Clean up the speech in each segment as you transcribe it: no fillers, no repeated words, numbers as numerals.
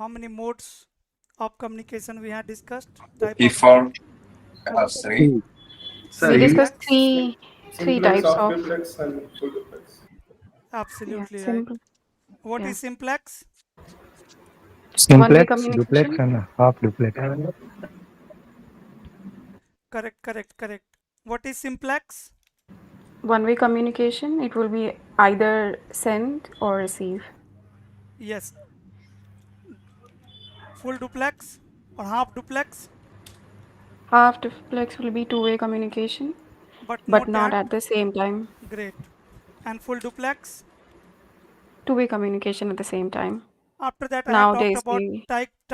how many modes of communication we had discussed? Type Before of three. We discussed simplex. three types of. duplex and full duplex. Absolutely Yeah, right. simple. What Yeah. is simplex? One-way Simplex, duplex, communication. and half duplex. Correct. What is simplex? One-way communication. It will be either send or receive. Yes. Full duplex or half duplex, Half duplex will be two-way communication, but but not not at the same time. great. And full duplex. Two-way communication at the same time. After that, I have talked Nowadays, about we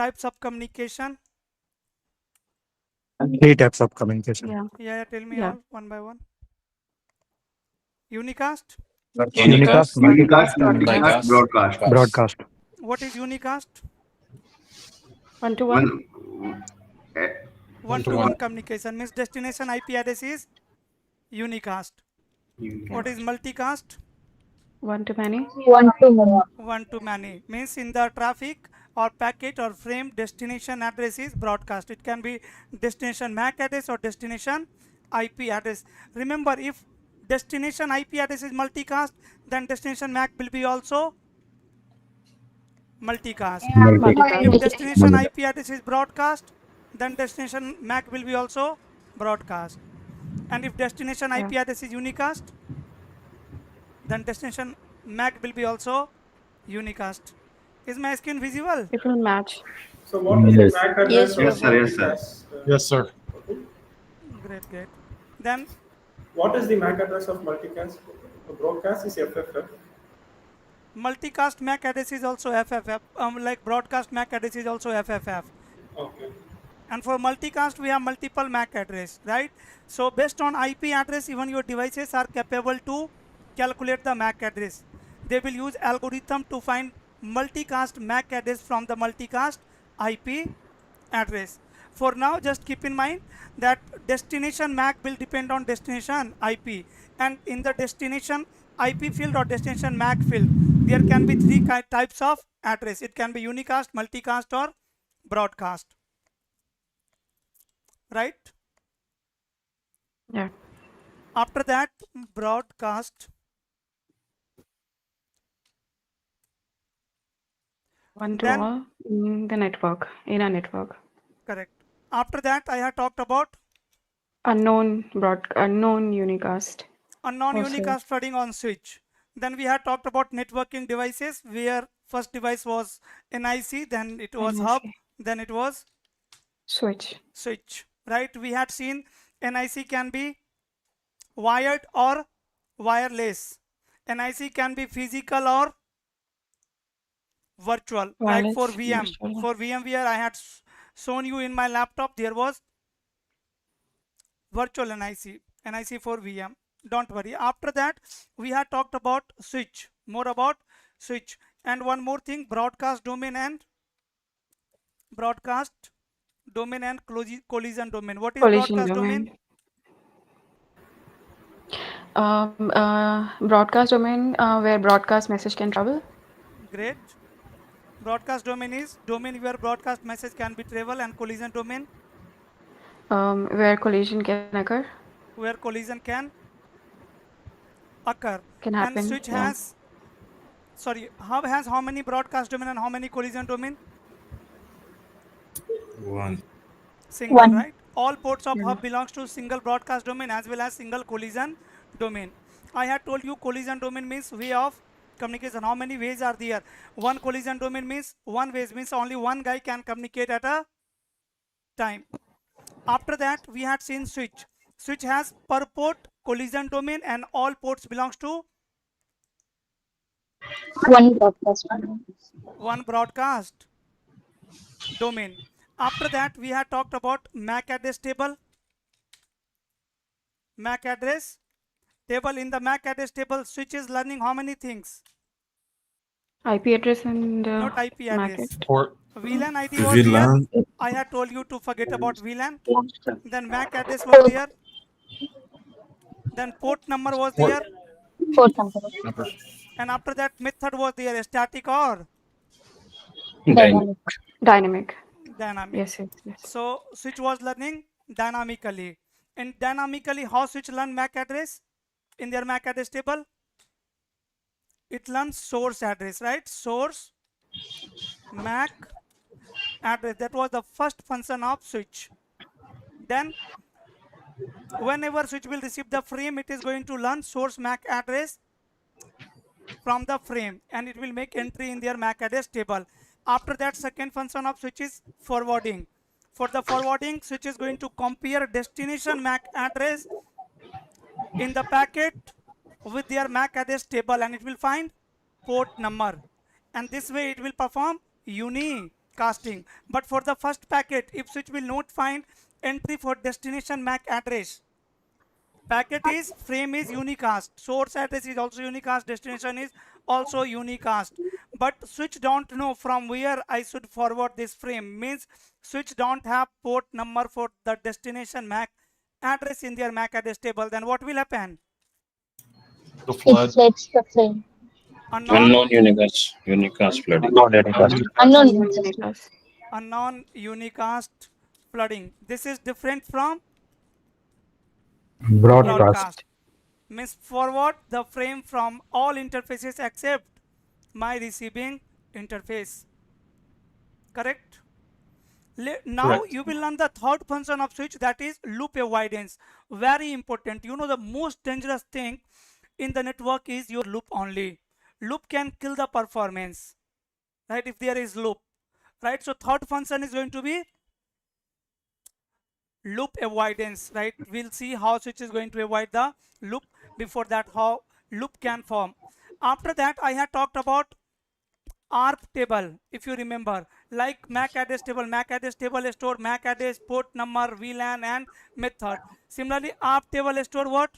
types of communication. 3 types of communication. Yeah, tell me Yeah. all one by one. Unicast. Unicast, multicast, and Broadcast. Broadcast. broadcast. What is unicast? One-to-one. One-to-one communication means destination IP address is unicast. What is multicast? One-to-many. One-to-many means in the traffic or packet or frame destination address is broadcast. It can be destination MAC address or destination IP address. Remember, if destination IP address is multicast, then destination MAC will be also multicast. If destination IP address is broadcast, then destination MAC will be also broadcast. And if destination IP address is unicast, then destination MAC will be also unicast. Is my screen visible? It will match. So what is the MAC address? Yes, Yes, sir. Great. Then What is the MAC address of multicast? The broadcast is FFF. multicast MAC address is also FFF. Like broadcast MAC address is also FFF. Okay. And for multicast, we have multiple MAC address, right? So based on IP address, even your devices are capable to calculate the MAC address. They will use algorithm to find multicast MAC address from the multicast IP address. For now, just keep in mind that destination MAC will depend on destination IP, and in the destination IP field or destination MAC field, there can be three types of address. It can be unicast, multicast, or broadcast. Right? Yeah. After that, broadcast. One-to-all in the network, in a network. Correct. After that, I have talked about Unknown unicast. unknown Also. unicast flooding on switch. Then we had talked about networking devices, where first device was NIC, then it was hub, NIC. then it was Switch. switch. Right? We had seen NIC can be wired or wireless. NIC can be physical or virtual. Like for VM. Virtual. For VMware, I had shown you in my laptop, there was virtual NIC for VM. Don't worry. After that, we had talked about switch, more about switch. And one more thing, broadcast domain and collision domain. What is Collision broadcast domain? Broadcast domain where broadcast message can travel. Great. Broadcast domain is domain where broadcast message can be travel, and collision domain Where collision can occur. where collision can occur. Can happen. And switch has, hub has how many broadcast domain and how many collision domain? One. Single, right? All ports of hub belongs to single broadcast domain as well as single collision domain. I had told you collision domain means way of communication. How many ways are there? One collision domain means one way, means only one guy can communicate at a time. After that, we had seen switch. Switch has per port collision domain, and all ports belongs to one broadcast. one broadcast domain. After that, we had talked about MAC address table. MAC address table. In the MAC address table, switch is learning how many things? IP address and Not IP MAC address. Port. VLAN ID was there. VLAN. I had told you to forget about VLAN. Then MAC address was there. Then port number was there. Port number. And after that, method was there, static or Dynamic. Dynamic. Dynamic. Yes, yes, yes. So switch was learning dynamically. And dynamically, how switch learn MAC address in their MAC address table? It learns source address, right? Source MAC address. That was the first function of switch. Then whenever switch will receive the frame, it is going to learn source MAC address from the frame, and it will make entry in their MAC address table. After that, second function of switch is forwarding. For the forwarding, switch is going to compare destination MAC address in the packet with their MAC address table, and it will find port number, and this way it will perform unicasting. But for the first packet, if switch will not find entry for destination MAC address, packet is frame is unicast, source address is also unicast, destination is also unicast, but switch don't know from where I should forward this frame. Means switch don't have port number for the destination MAC address in their MAC address table. Then what will happen? It floods the frame. Unknown unicast flooding. Unknown Unicast. Unknown unicast flooding. This is different from Broadcast. Means forward the frame from all interfaces except my receiving interface. Correct? Now Correct. you will learn the third function of switch, that is loop avoidance. Very important. You know, the most dangerous thing in the network is your loop only. Loop can kill the performance, right, if there is loop, right? So third function is going to be loop avoidance, right? We'll see how switch is going to avoid the loop. Before that, how loop can form. After that, I had talked about ARP table, if you remember, like MAC address table store MAC address, port number, VLAN, and method. Similarly, ARP table store what?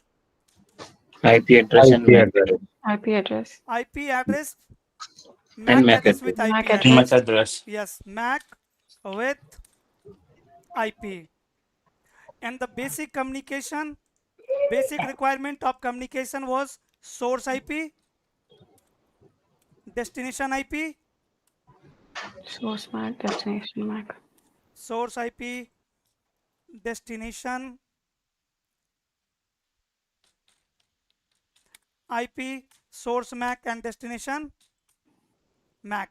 IP address and MAC address. IP address. IP address, And MAC address with MAC IP address. address. address. Yes, MAC with IP. And the basic communication, basic requirement of communication was source IP, destination IP, Source MAC, destination MAC. source IP, destination IP, source MAC, and destination MAC,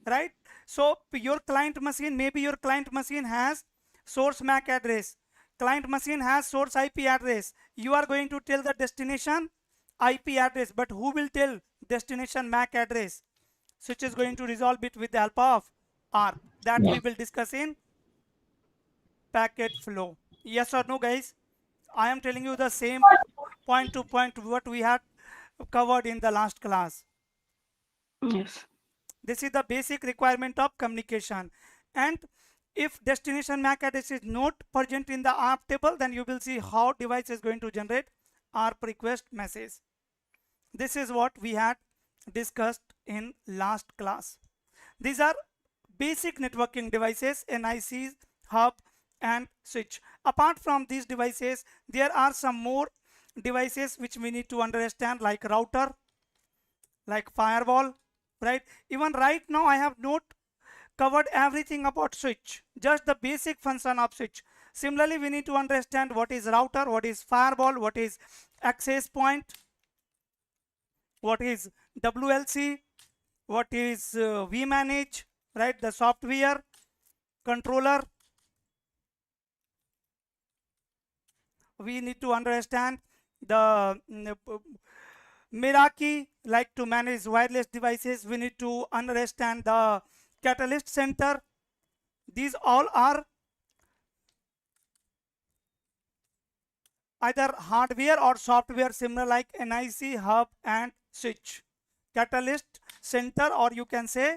right? So your client machine, maybe your client machine has source MAC address, client machine has source IP address. You are going to tell the destination IP address, but who will tell destination MAC address? Switch is going to resolve it with the help of ARP. That we will discuss in packet flow. Yes or no, guys? I am telling you the same point to point what we had covered in the last class. Yes. This is the basic requirement of communication. And if destination MAC address is not present in the ARP table, then you will see how device is going to generate ARP request message. This is what we had discussed in last class. These are basic networking devices, NICs, hub, and switch. Apart from these devices, there are some more devices which we need to understand, like router, like firewall, right? Even right now I have not covered everything about switch, just the basic function of switch. Similarly, we need to understand what is router, what is firewall, what is access point, what is WLC, what is vManage, right? The software controller. We need to understand the Meraki, like to manage wireless devices. We need to understand the Catalyst Center. These all are either hardware or software similar, like NIC, hub, and switch. Catalyst Center, or you can say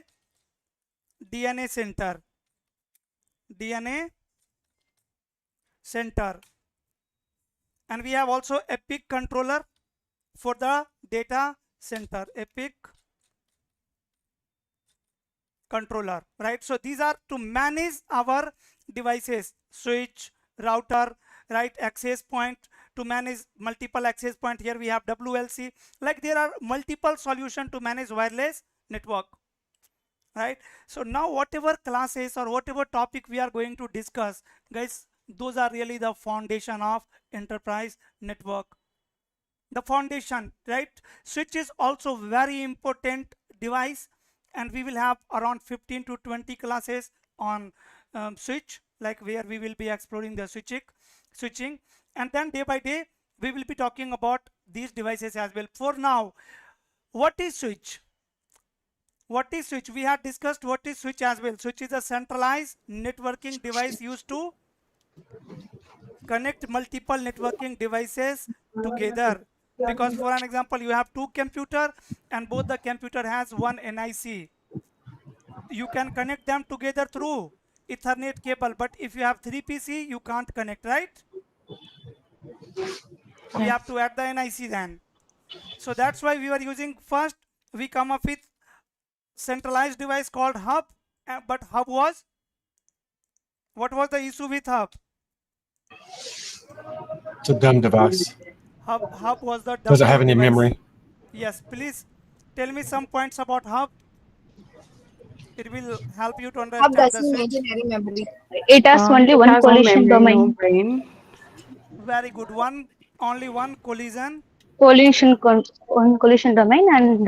DNA Center. DNA Center. And we have also Epic controller for the data center. Epic controller, right? So these are to manage our devices, switch, router, right, access point, to manage multiple access point. Here we have WLC. Like there are multiple solutions to manage wireless network, right? So now whatever classes or whatever topic we are going to discuss, guys, those are really the foundation of enterprise network. The foundation, right? Switch is also very important device, and we will have around 15 to 20 classes on switch, like where we will be exploring the switching, and then day by day we will be talking about these devices as well. For now, what is switch? What is switch? We have discussed what is switch as well. Switch is a centralized networking device used to connect multiple networking devices together. Because for an example, you have two computer and both the computer has one NIC. You can connect them together through Ethernet cable, but if you have 3 PC, you can't connect, right? We have to add the NIC then. So that's why we were using, first we come up with centralized device called hub, but hub was, what was the issue with hub? It's a dumb device. Hub was the Doesn't have any device. memory. Yes, please tell me some points about hub. It will help you to Hub understand the doesn't switch. maintain any memory. It has only It one has no collision memory, no domain. brain. Very good. Only one collision. One collision domain, and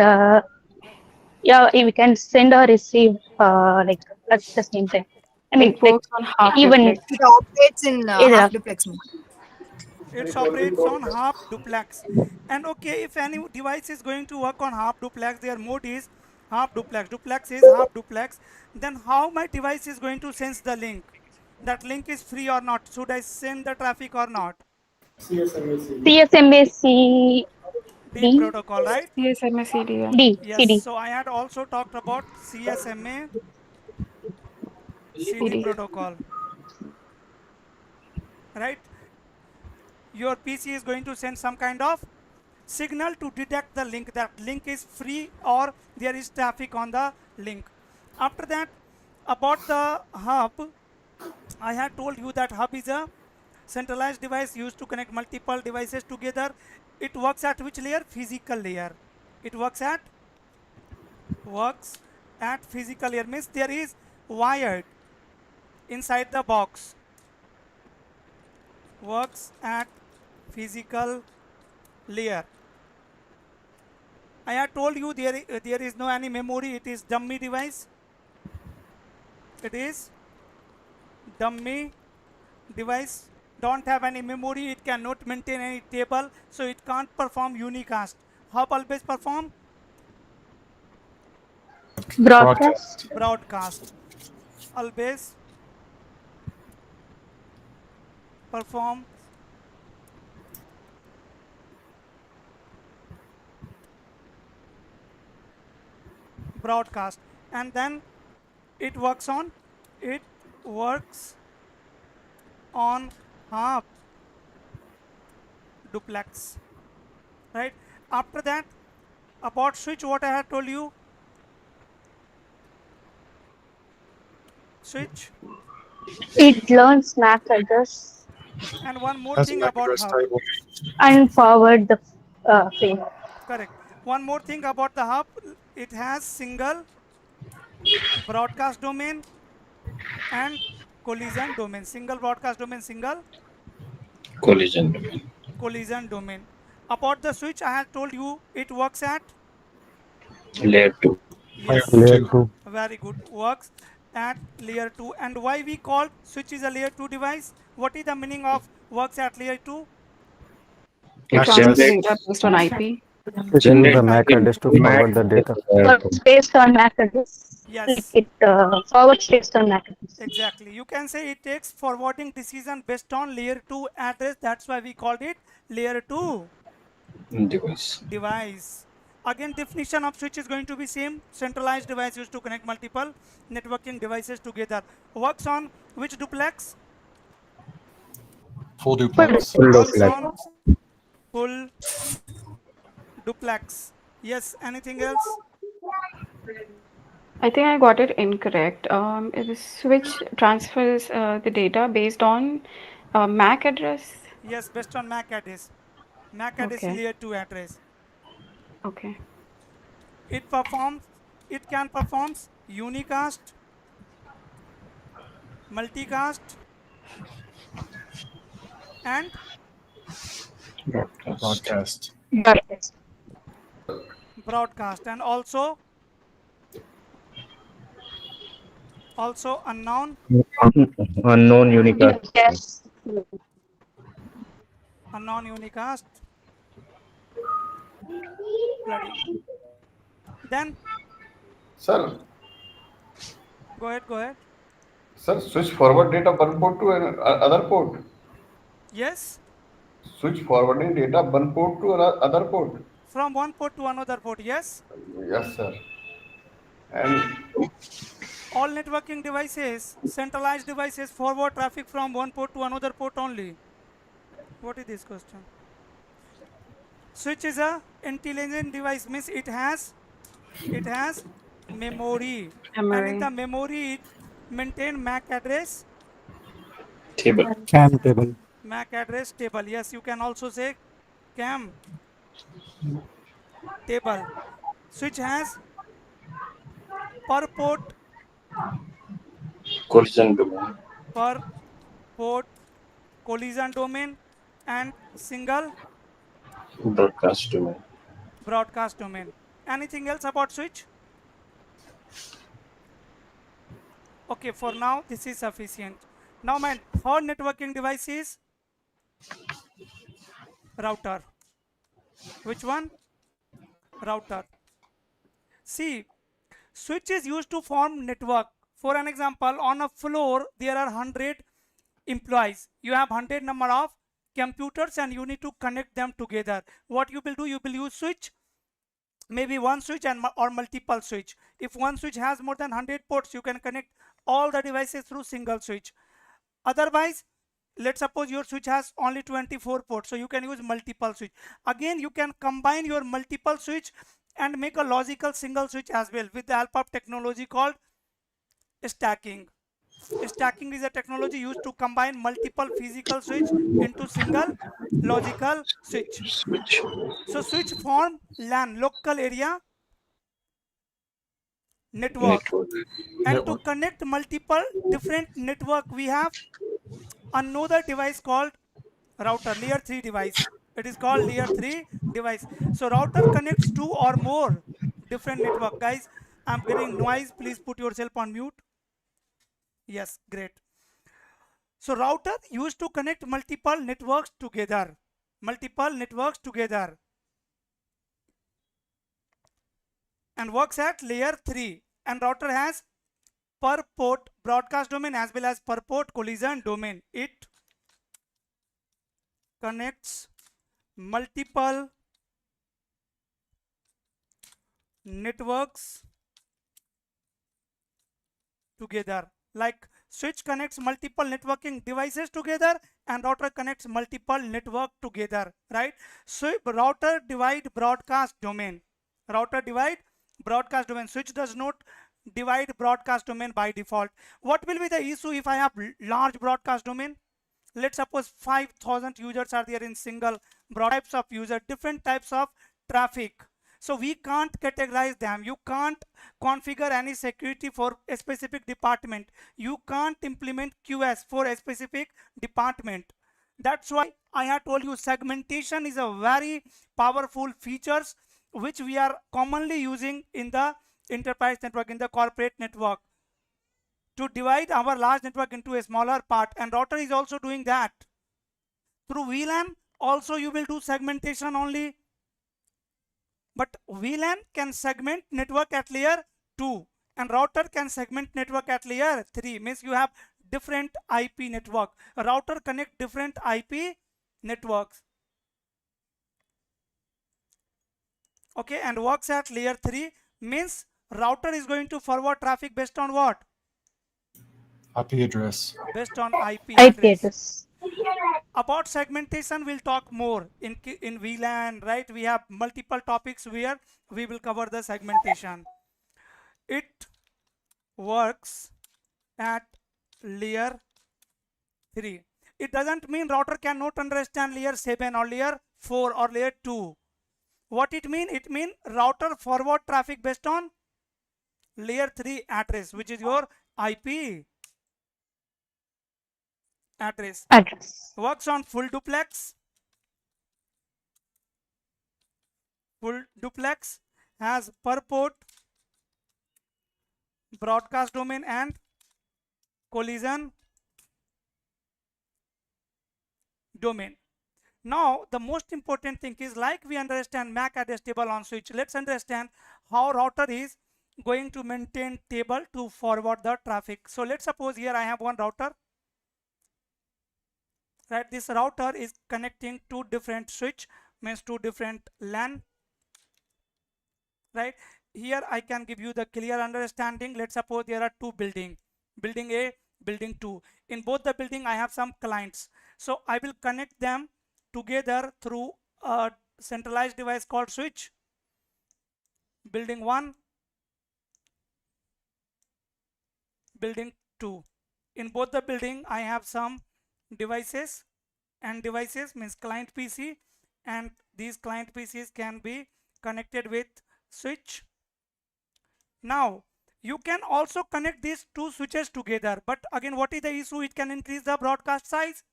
yeah, we can send or receive like at the same time. I mean, It works on half even duplex. It operates in either. half duplex mode. It operates on half duplex. And okay, if any device is going to work on half duplex, their mode is half duplex. Duplex is half duplex. Then how my device is going to sense the link? That link is free or not? Should I send the traffic or not? CSMA CD D protocol, right? CSNA CCNP. D Yes. CD. So I had also talked about CSMA CD CD. protocol, right? Your PC is going to send some kind of signal to detect the link, that link is free or there is traffic on the link. After that, about the hub, I had told you that hub is a centralized device used to connect multiple devices together. It works at which layer? Physical layer. It works at physical layer, means there is wired inside the box. Works at physical layer. I have told you there is no any memory. It is dummy device. It is dummy device. Don't have any memory. It cannot maintain any table, so it can't perform unicast. Hub always perform Broadcast. broadcast. Always perform broadcast, and then it works on half duplex, right? After that, about switch, what I have told you, switch, It learns MAC address and one more Has a thing MAC about address hub. table. and forward the frame. Correct. One more thing about the hub, it has single broadcast domain and collision domain. Single broadcast domain, single Collision domain. collision domain. About the switch, I have told you it works at Layer 2. yes, Layer 2. very good, works at layer 2. And why we call switch is a layer 2 device? What is the meaning of works at layer 2? It Access. transfers data based on IP. It uses the MAC address to forward the data. Works based on MAC address. Yes, It forwards based on MAC address. exactly. You can say it takes forwarding decision based on layer 2 address. That's why we called it layer 2 device. Again, definition of switch is going to be same. Centralized device used to connect multiple networking devices together. Works on which duplex? Full duplex. Full Works duplex. on full duplex. Yes, anything else? I think I got it incorrect. The switch transfers the data based on MAC address. Yes, based on MAC address. MAC address Okay. layer 2 address. Okay. It can perform unicast, multicast, and Broadcast. Broadcast. broadcast, and also unknown Unknown unicast. Yes. unicast. Bloody. Then Sir, go ahead. sir, switch forward data one port to other port. Yes, Switch forwarding data one port to other port. from one port to another port. Yes, Yes, sir. And all networking devices, centralized devices, forward traffic from one port to another port only. What is this question? Switch is a intelligent device, means it has memory, and in the memory it maintain MAC address Table. CAM table. table. Yes, you can also say CAM table. Switch has per port Collision domain. collision domain and single Broadcast domain. broadcast domain. Anything else about switch? Okay, for now this is sufficient. Now my third networking device is router. Which one? Router. See, switch is used to form network. For an example, on a floor there are 100 employees. You have 100 number of computers and you need to connect them together. What you will do, you will use switch, maybe one switch and or multiple switch. If one switch has more than 100 ports, you can connect all the devices through single switch. Otherwise, let's suppose your switch has only 24 ports, so you can use multiple switch. Again, you can combine your multiple switch and make a logical single switch as well with the help of technology called stacking. Stacking is a technology used to combine multiple physical switch into single logical switch. Switch. So switch form LAN, local area network. And to connect multiple different network, we have another device called router, layer 3 device. It is called layer 3 device. So router connects two or more different network. Guys, I'm getting noise. Please put yourself on mute. Yes, great. So router used to connect multiple networks together. And works at layer 3. And router has per port broadcast domain as well as per port collision domain. It connects multiple networks together. Like switch connects multiple networking devices together and router connects multiple network together, right? So router divide broadcast domain. Switch does not divide broadcast domain by default. What will be the issue if I have large broadcast domain? Let's suppose 5,000 users are there in single types of user, different types of traffic. So we can't categorize them. You can't configure any security for a specific department. You can't implement QS for a specific department. That's why I have told you segmentation is a very powerful features which we are commonly using in the enterprise network, in the corporate network, to divide our large network into a smaller part. And router is also doing that. Through VLAN also you will do segmentation only. But VLAN can segment network at layer 2 and router can segment network at layer 3. Means you have different IP network. A router connect different IP networks. Okay, and works at layer 3 means router is going to forward traffic based on what? IP address. Based on IP address. About segmentation we'll talk more in VLAN, right? We have multiple topics where we will cover the segmentation. It works at layer 3. It doesn't mean router cannot understand layer 7 or layer 4 or layer 2. What it mean? It mean router forward traffic based on layer 3 address, which is your IP address. Works on full duplex. Full duplex has per port, broadcast domain and collision domain. Now the most important thing is, like we understand MAC address table on switch, let's understand how router is going to maintain table to forward the traffic. So let's suppose here I have one router, right? This router is connecting two different switch, means two different LAN, right? Here I can give you the clear understanding. Let's suppose there are two building A, building 2. In both the building I have some clients, so I will connect them together through a centralized device called switch. Building 1, building 2. In both the building I have some devices, and devices means client PC, and these client PCs can be connected with switch. Now you can also connect these two switches together, but again, what is the issue? It can increase the broadcast size.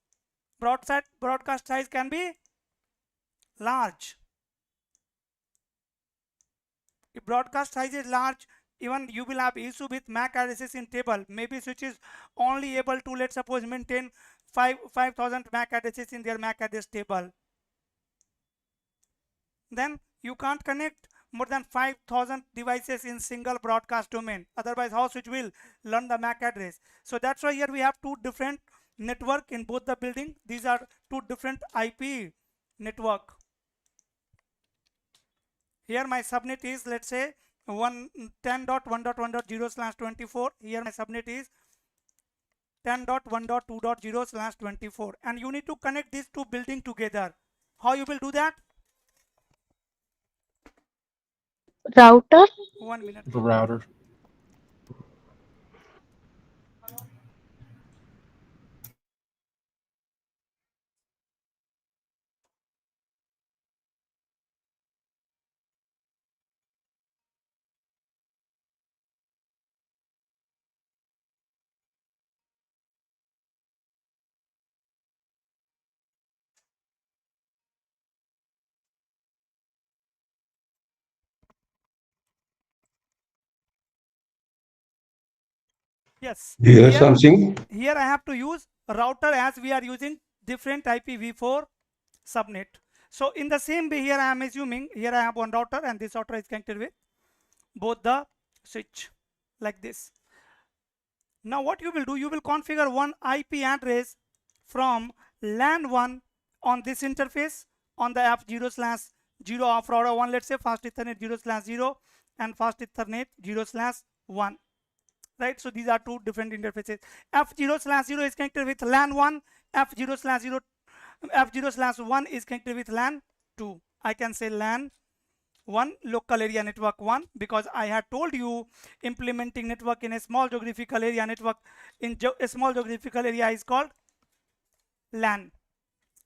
Broadcast size can be large. If broadcast size is large, even you will have issue with MAC addresses in table. Maybe switch is only able to, let's suppose, maintain 5,000 MAC addresses in their MAC address table. Then you can't connect more than 5,000 devices in single broadcast domain. Otherwise, how switch will learn the MAC address? So that's why here we have two different network in both the building. These are two different IP network. Here my subnet is, let's say, 10.1.1.0/24. Here my subnet is 10.1.2.0/24, and you need to connect these two buildings together. How you will do that? Router. 1 minute. The router. Yes. Do you have something? Here I have to use router as we are using different IPv4 subnet. So in the same way, here I am assuming here I have one router, and this router is connected with both the switch like this. Now what you will do, you will configure one IP address from LAN 1 on this interface on the F0/0 of router 1, let's say fast Ethernet 0/0 and fast Ethernet 0/1. Right, so these are two different interfaces. F0/0 is connected with LAN 1, F0/1 is connected with LAN 2. I can say LAN 1, local area network 1, because I had told you implementing network in a small geographical area network in a small geographical area is called LAN.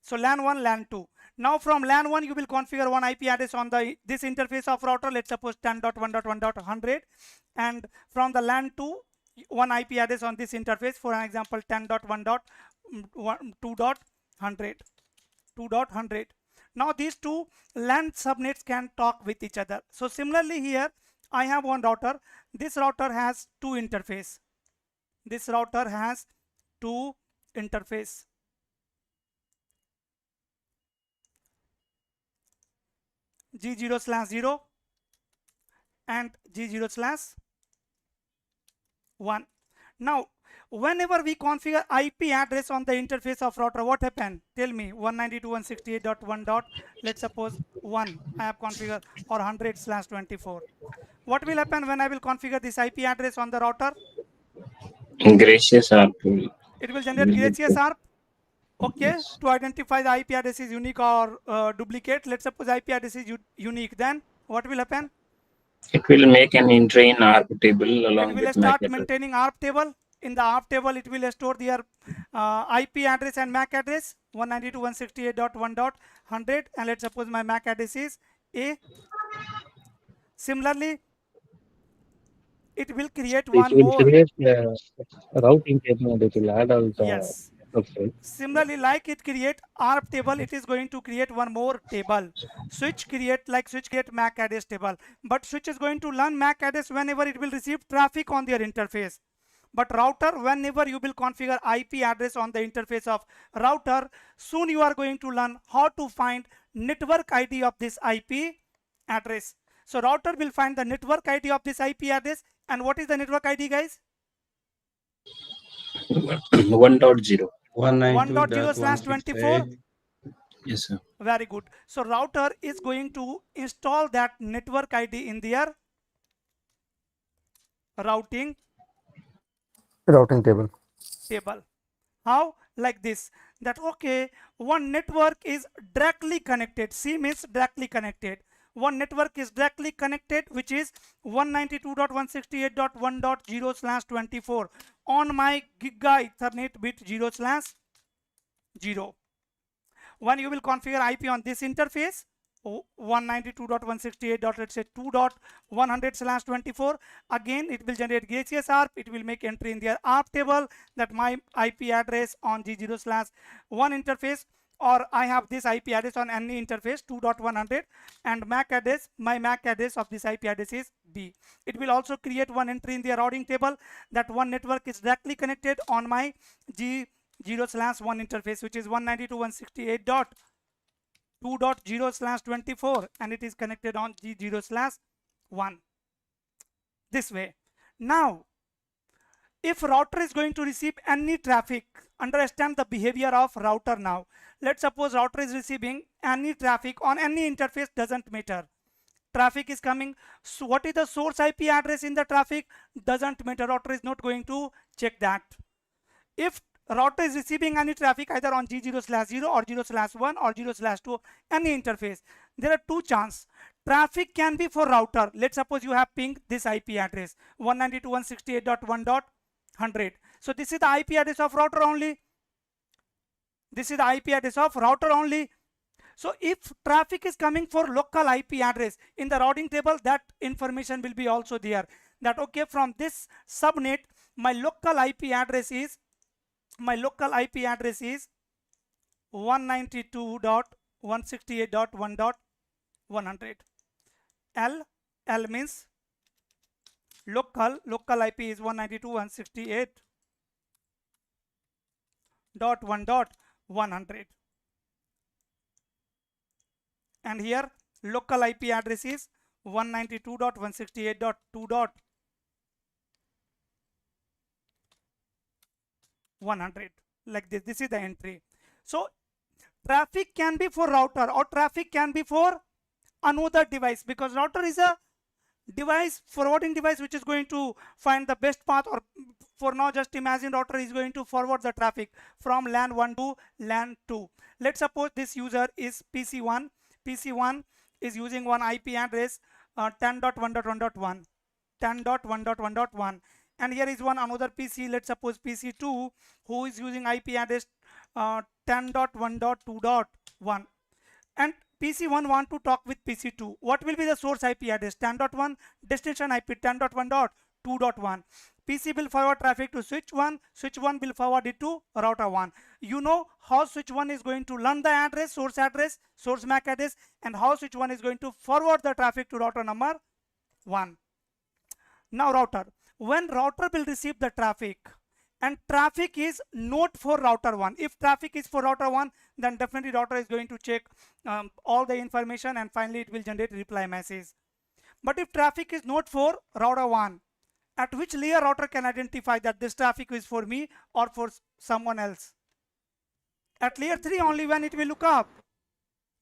So LAN 1, LAN 2. Now from LAN 1 you will configure one IP address on this interface of router, let's suppose 10.1.1.100, and from the LAN 2 one IP address on this interface, for an example 10.1.2.100. Now these two LAN subnets can talk with each other. So similarly here I have one router. This router has two interface. This router has two interface. G0/0 and G0/1. Now whenever we configure IP address on the interface of router, what happened? Tell me. 192.168.1. Let's suppose 1 I have configured, or 100/24. What will happen when I will configure this IP address on the router? Gracious ARP. It will generate gracious ARP. Okay, to identify the IP address is unique or duplicate. Let's suppose IP address is unique. Then what will happen? It will make an entry in ARP table along It will with start MAC address. maintaining ARP table. In the ARP table, it will store their IP address and MAC address 192.168.1.100, and let's suppose my MAC address is A. Similarly, it will create It one will more. create routing table. It will add all the Yes. subsets. Similarly, like it create ARP table, it is going to create one more table. Switch create MAC address table. But switch is going to learn MAC address whenever it will receive traffic on their interface. But router, whenever you will configure IP address on the interface of router, soon you are going to learn how to find network ID of this IP address. So router will find the network ID of this IP address. And what is the network ID, guys? 1.0. 1.0/24. Yes, sir. Very good. So router is going to install that network ID in their routing table. How? Like this, that okay, one network is directly connected. C means directly connected. One network is directly connected, which is 192.168.1.0/24 on my Giga Ethernet bit 0/0. When you will configure IP on this interface, 192.168.2.100/24, again it will generate gracious ARP. It will make entry in their ARP table that my IP address on G0/1 interface, or I have this IP address on any interface 2.100, and MAC address, my MAC address of this IP address is B. It will also create one entry in the routing table that one network is directly connected on my G0/1 interface, which is 192.168.2.0/24, and it is connected on G0/1 this way. Now, if router is going to receive any traffic, understand the behavior of router now. Let's suppose router is receiving any traffic on any interface, doesn't matter. Traffic is coming. So what is the source IP address in the traffic? Doesn't matter. Router is not going to check that. If router is receiving any traffic either on G0/0 or 0/1 or 0/2, any interface, there are two chances. Traffic can be for router. Let's suppose you have pinged this IP address 192.168.1.100. So this is the IP address of router only. This is the IP address of router only. So if traffic is coming for local IP address, in the routing table that information will be also there, that okay, from this subnet my local IP address is 192.168.1.100. L means local IP is 192.168.1.100, and here local IP address is 192.168.2.100, like this. This is the entry. So traffic can be for router or traffic can be for another device, because router is a device, forwarding device, which is going to find the best path, or for now just imagine router is going to forward the traffic from LAN 1 to LAN 2. Let's suppose this user is PC1. PC1 is using one IP address 10.1.1.1, 10.1.1.1, and here is one another PC, let's suppose PC2, who is using IP address 10.1.2.1, and PC1 want to talk with PC2. What will be the source IP address? 10.1, destination IP 10.1.2.1. PC will forward traffic to switch 1, switch 1 will forward it to router 1. You know how switch 1 is going to learn the address, source MAC address, and how switch 1 is going to forward the traffic to router number 1. Now router, when router will receive the traffic, and traffic is not for router 1. If traffic is for router 1, then definitely router is going to check all the information, and finally it will generate reply message. But if traffic is not for router 1, at which layer router can identify that this traffic is for me or for someone else? At layer 3 only, when it will look up.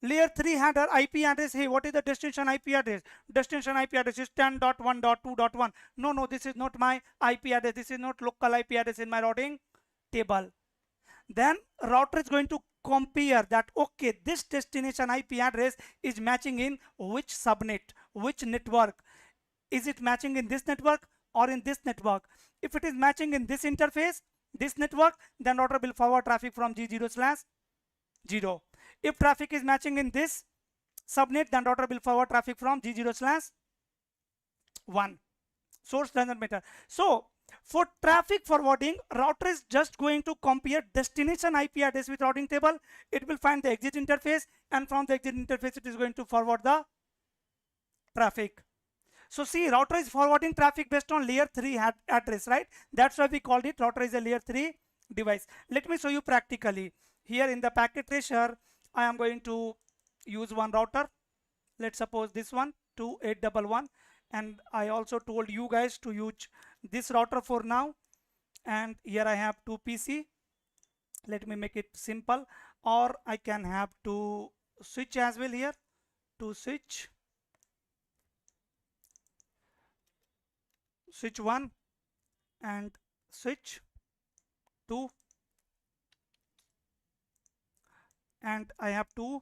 Layer 3 had an IP address. Hey, what is the destination IP address? Destination IP address is 10.1.2.1. No, this is not my IP address. This is not local IP address in my routing table. Then router is going to compare that, okay, this destination IP address is matching in which subnet, which network. Is it matching in this network or in this network? If it is matching in this interface, this network, then router will forward traffic from G0/0. If traffic is matching in this subnet, then router will forward traffic from G0/1. Source doesn't matter. So for traffic forwarding, router is just going to compare destination IP address with routing table. It will find the exit interface, and from the exit interface it is going to forward the traffic. So see, router is forwarding traffic based on layer 3 address, right? That's why we called it router is a layer 3 device. Let me show you practically. Here in the packet tracer, I am going to use one router. Let's suppose this one 2811, and I also told you guys to use this router for now. And here I have 2 PC. Let me make it simple, or I can have 2 switch as well here. 2 switch 1 and switch 2, and I have 2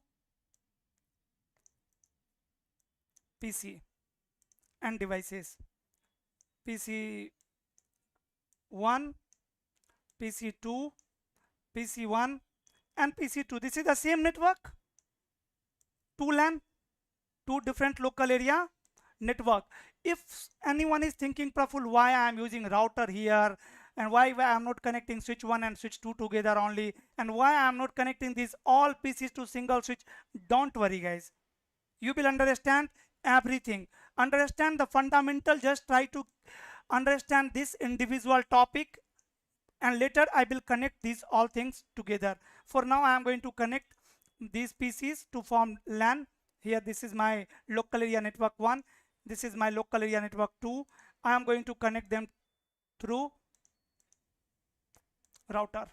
PC and devices, PC 1, PC 2, PC 1 and PC 2. This is the same network, 2 LAN, 2 different local area network. If anyone is thinking, Praphul, why I am using router here, and why I am not connecting switch 1 and switch 2 together only, and why I am not connecting these all PCs to single switch, don't worry guys, you will understand everything. Understand the fundamental. Just try to understand this individual topic, and later I will connect these all things together. For now I am going to connect these PCs to form LAN. Here this is my local area network 1, this is my local area network 2. I am going to connect them through router,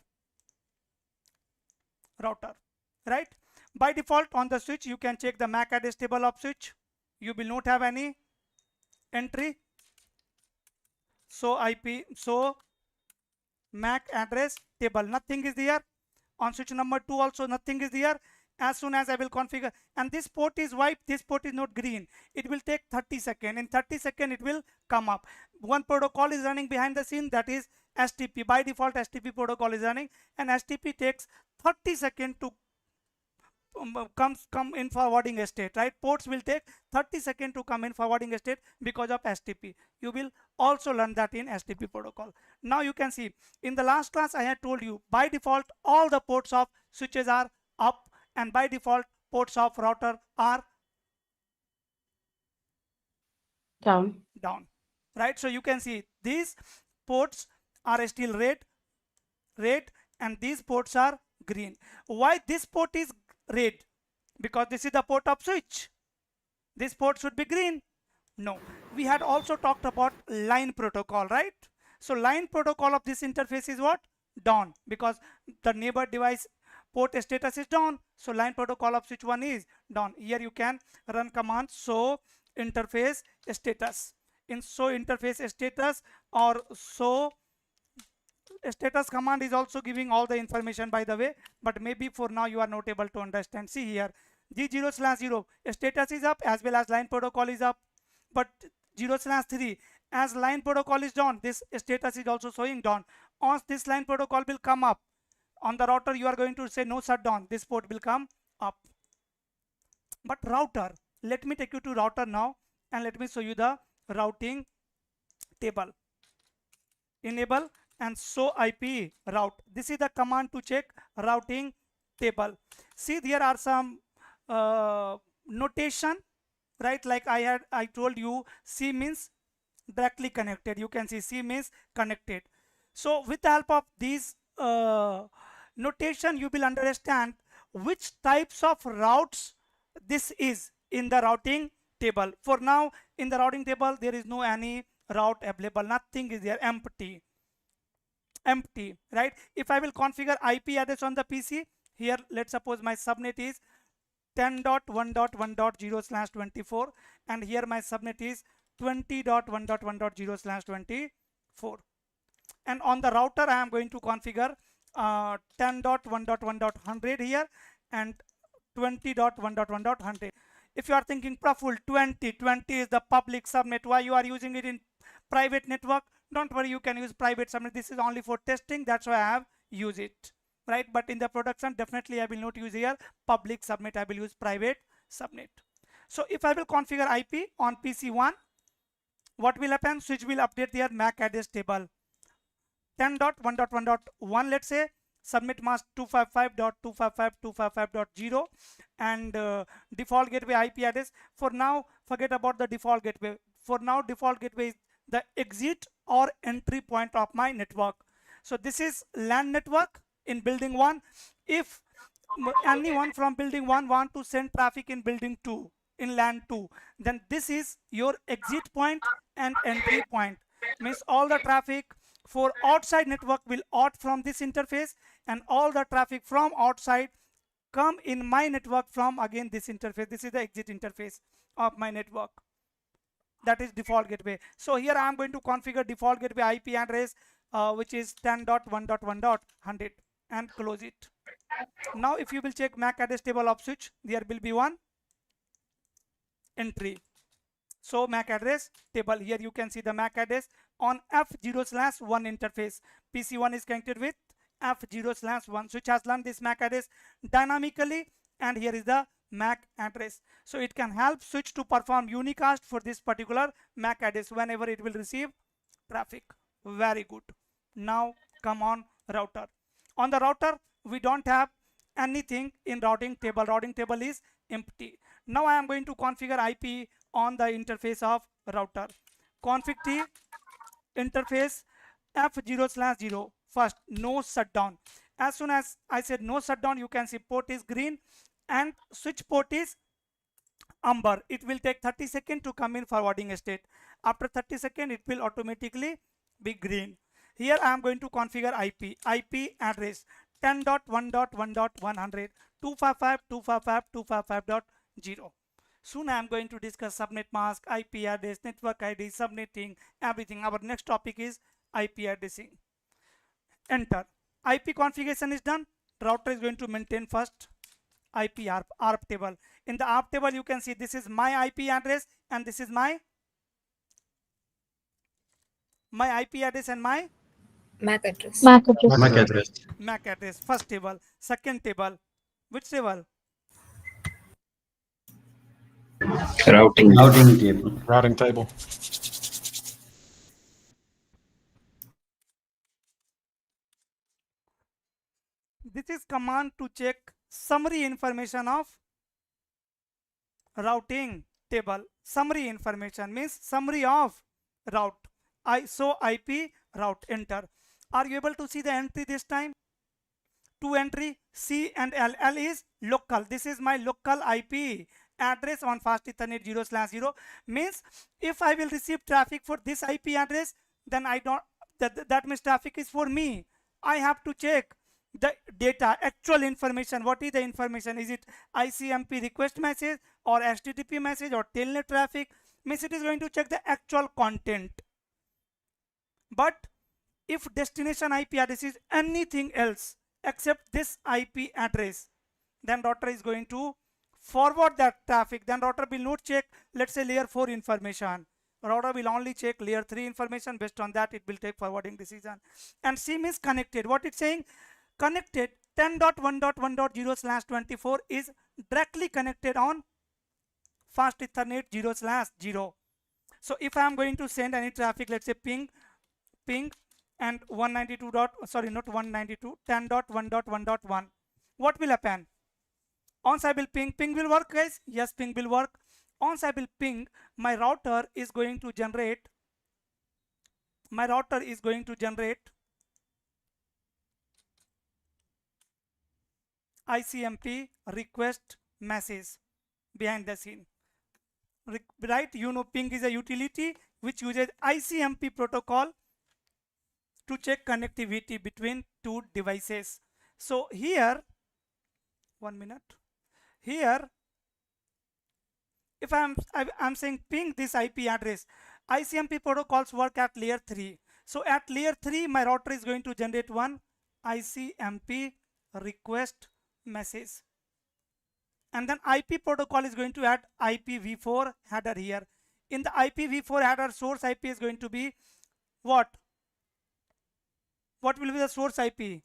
right? By default on the switch you can check the MAC address table of switch. You will not have any entry. So MAC address table, nothing is there. On switch number 2 also nothing is there. As soon as I will configure, and this port is white, this port is not green, it will take 30 seconds. In 30 seconds it will come up. One protocol is running behind the scene, that is STP. By default STP protocol is running, and STP takes 30 seconds to come in forwarding state, right? Ports will take 30 seconds to come in forwarding state because of STP. You will also learn that in STP protocol. Now you can see in the last class I had told you by default all the ports of switches are up, and by default ports of router are Down. right? So you can see these ports are still red, and these ports are green. Why this port is red? Because this is the port of switch. This port should be green. No, we had also talked about line protocol, right? So line protocol of this interface is what? Down, because the neighbor device port status is down. So line protocol of switch 1 is down. Here you can run command show interface status. In show interface status or show status command is also giving all the information, by the way, but maybe for now you are not able to understand. See here, G0/0 status is up as well as line protocol is up, but 0/3 as line protocol is down, this status is also showing down. Once this line protocol will come up on the router, you are going to say no shutdown, this port will come up. But router, let me take you to router now, and let me show you the routing table. Enable and show IP route. This is the command to check routing table. See, there are some notation, right? Like I told you, C means directly connected. You can see C means connected. So with the help of these notation, you will understand which types of routes this is in the routing table. For now, in the routing table, there is no any route available. Nothing is there, empty, right? If I will configure IP address on the PC, here let's suppose my subnet is 10.1.1.0/24, and here my subnet is 20.1.1.0/24, and on the router I am going to configure 10.1.1.100 here and 20.1.1.100. If you are thinking, Praphul, 20 is the public subnet, why you are using it in private network? Don't worry, you can use private subnet. This is only for testing, that's why I have used it, right? But in the production, definitely I will not use here public subnet, I will use private subnet. So if I will configure IP on PC1, what will happen? Switch will update their MAC address table. 10.1.1.1, let's say, subnet mask 255.255.255.0 and default gateway IP address. For now, forget about the default gateway. For now, default gateway is the exit or entry point of my network. So this is LAN network in building 1. If anyone from building 1 want to send traffic in building 2, in LAN 2, then this is your exit point and entry point. Means all the traffic for outside network will out from this interface, and all the traffic from outside come in my network from again this interface. This is the exit interface of my network. That is default gateway. So here I am going to configure default gateway IP address which is 10.1.1.100 and close it. Now if you will check MAC address table of switch, there will be one entry. So MAC address table, here you can see the MAC address on F0/1 interface. PC1 is connected with F0/1. Switch has learned this MAC address dynamically, and here is the MAC address. So it can help switch to perform unicast for this particular MAC address whenever it will receive traffic. Very good. Now come on router. On the router, we don't have anything in routing table. Routing table is empty. Now I am going to configure IP on the interface of router. Config T interface F0/0. First, no shutdown. As soon as I said no shutdown, you can see port is green and switch port is amber. It will take 30 seconds to come in forwarding state. After 30 seconds, it will automatically be green. Here I am going to configure IP address 10.1.1.100 255.255.255.0. Soon I am going to discuss subnet mask, IP address, network ID, subnetting, everything. Our next topic is IP addressing. Enter. IP configuration is done. Router is going to maintain first IP ARP table. In the ARP table, you can see this is my IP address and this is my IP address and my MAC address. MAC address. MAC address. MAC address. First table. Second table. Which table? Routing. Routing table. Routing table. This is command to check summary information of routing table. Summary information means summary of route. So IP route. Enter. Are you able to see the entry this time? Two entry C and L. L is local. This is my local IP address on fast Ethernet 0/0. Means if I will receive traffic for this IP address, then I don't, that means traffic is for me. I have to check the data, actual information. What is the information? Is it ICMP request message or HTTP message or telnet traffic? Means it is going to check the actual content. But if destination IP address is anything else except this IP address, then router is going to forward that traffic. Then router will not check, let's say, layer 4 information. Router will only check layer 3 information. Based on that, it will take forwarding decision. And SIM is connected. What it's saying? Connected 10.1.1.0/24 is directly connected on fast Ethernet 0/0. So if I am going to send any traffic, let's say ping and 192 dot, sorry, not 192, 10.1.1.1, what will happen? Once I will ping will work, guys? Yes, ping will work. Once I will ping, my router is going to generate ICMP request message behind the scene. Right? You know, ping is a utility which uses ICMP protocol to check connectivity between two devices. So here, 1 minute. Here, if I'm saying ping this IP address, ICMP protocols work at layer 3. So at layer 3, my router is going to generate one ICMP request message. And then IP protocol is going to add IPv4 header here. In the IPv4 header, source IP is going to be what? What will be the source IP?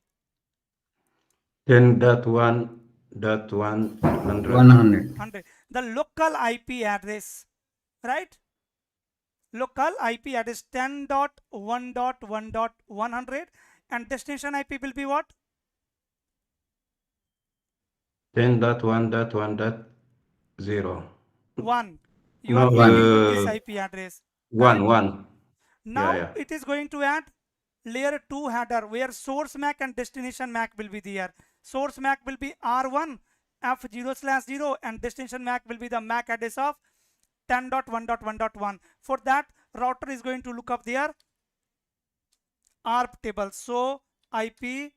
10.1.100. The local IP address, right? local IP address 10.1.1.100 and destination IP will be what? 10.1.1.0. 1. You No, are aiming to this IP address. one, Correct? one. Now Yeah. it is going to add layer 2 header where source MAC and destination MAC will be there. Source MAC will be R1 F0/0 and destination MAC will be the MAC address of 10.1.1.1. For that, router is going to look up their ARP table. So IP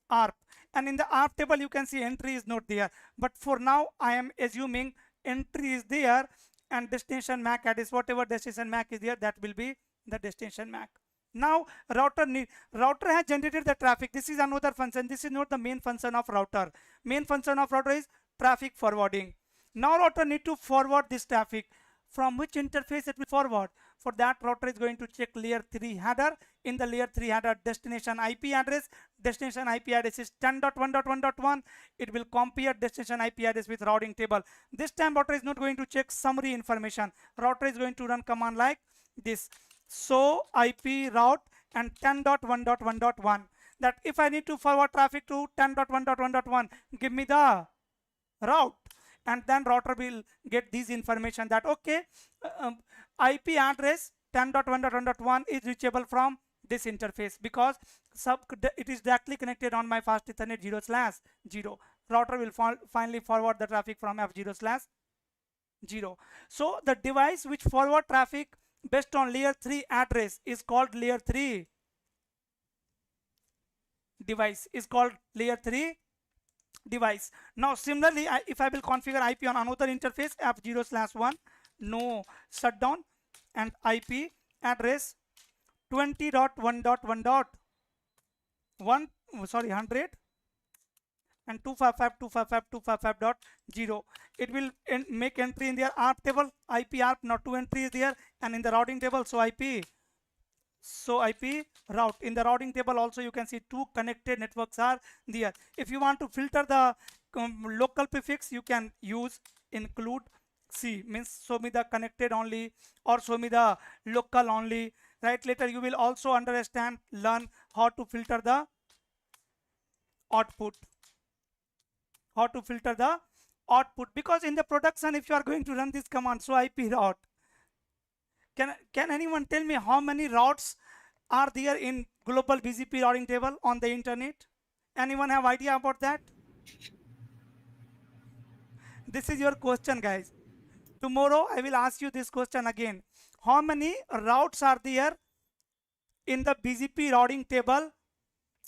ARP, and in the ARP table you can see entry is not there, but for now I am assuming entry is there and destination MAC address, whatever destination MAC is there, that will be the destination MAC. Now router has generated the traffic. This is another function. This is not the main function of router. Main function of router is traffic forwarding. Now router need to forward this traffic. From which interface it will forward? For that, router is going to check layer 3 header. In the layer 3 header, destination IP address. Destination IP address is 10.1.1.1. It will compare destination IP address with routing table. This time router is not going to check summary information. Router is going to run command like this. So IP route and 10.1.1.1. That if I need to forward traffic to 10.1.1.1, give me the route. And then router will get this information that okay, IP address 10.1.1.1 is reachable from this interface because it is directly connected on my fast Ethernet 0/0. Router will finally forward the traffic from F0/0. So the device which forward traffic based on layer 3 address is called layer 3 device, is called layer 3 device. Now similarly, if I will configure IP on another interface F0/1, no shutdown, and IP address 100 and 255.255.255.0. It will make entry in their ARP table. IP ARP, not 2 entries there, and in the routing table, so IP route. In the routing table also you can see 2 connected networks are there. If you want to filter the local prefix, you can use include C, means show me the connected only or show me the local only, right? Later you will also learn how to filter the output, because in the production if you are going to run this command, so IP route, can anyone tell me how many routes are there in global BGP routing table on the internet? Anyone have idea about that? This is your question, guys. Tomorrow I will ask you this question again. How many routes are there in the BGP routing table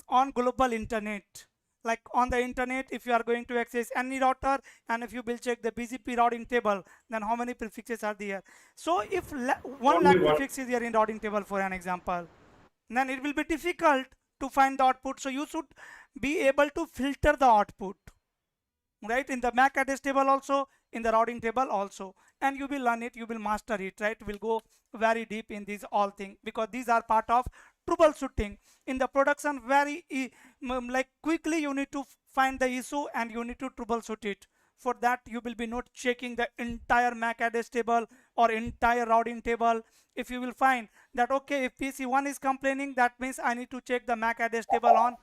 on global internet? Like on the internet, if you are going to access any router and if you will check the BGP routing table, then how many prefixes are there? So if 1 lakh prefix is there in routing table for an example, then it will be difficult to find the output. So you should be able to filter the output, right? In the MAC address table also, in the routing table also, and you will learn it, you will master it, right? We'll go very deep in these all things because these are part of troubleshooting in the production. Very like quickly you need to find the issue and you need to troubleshoot it. For that you will be not checking the entire MAC address table or entire routing table. If you will find that okay, if PC1 is complaining, that means I need to check the MAC address table on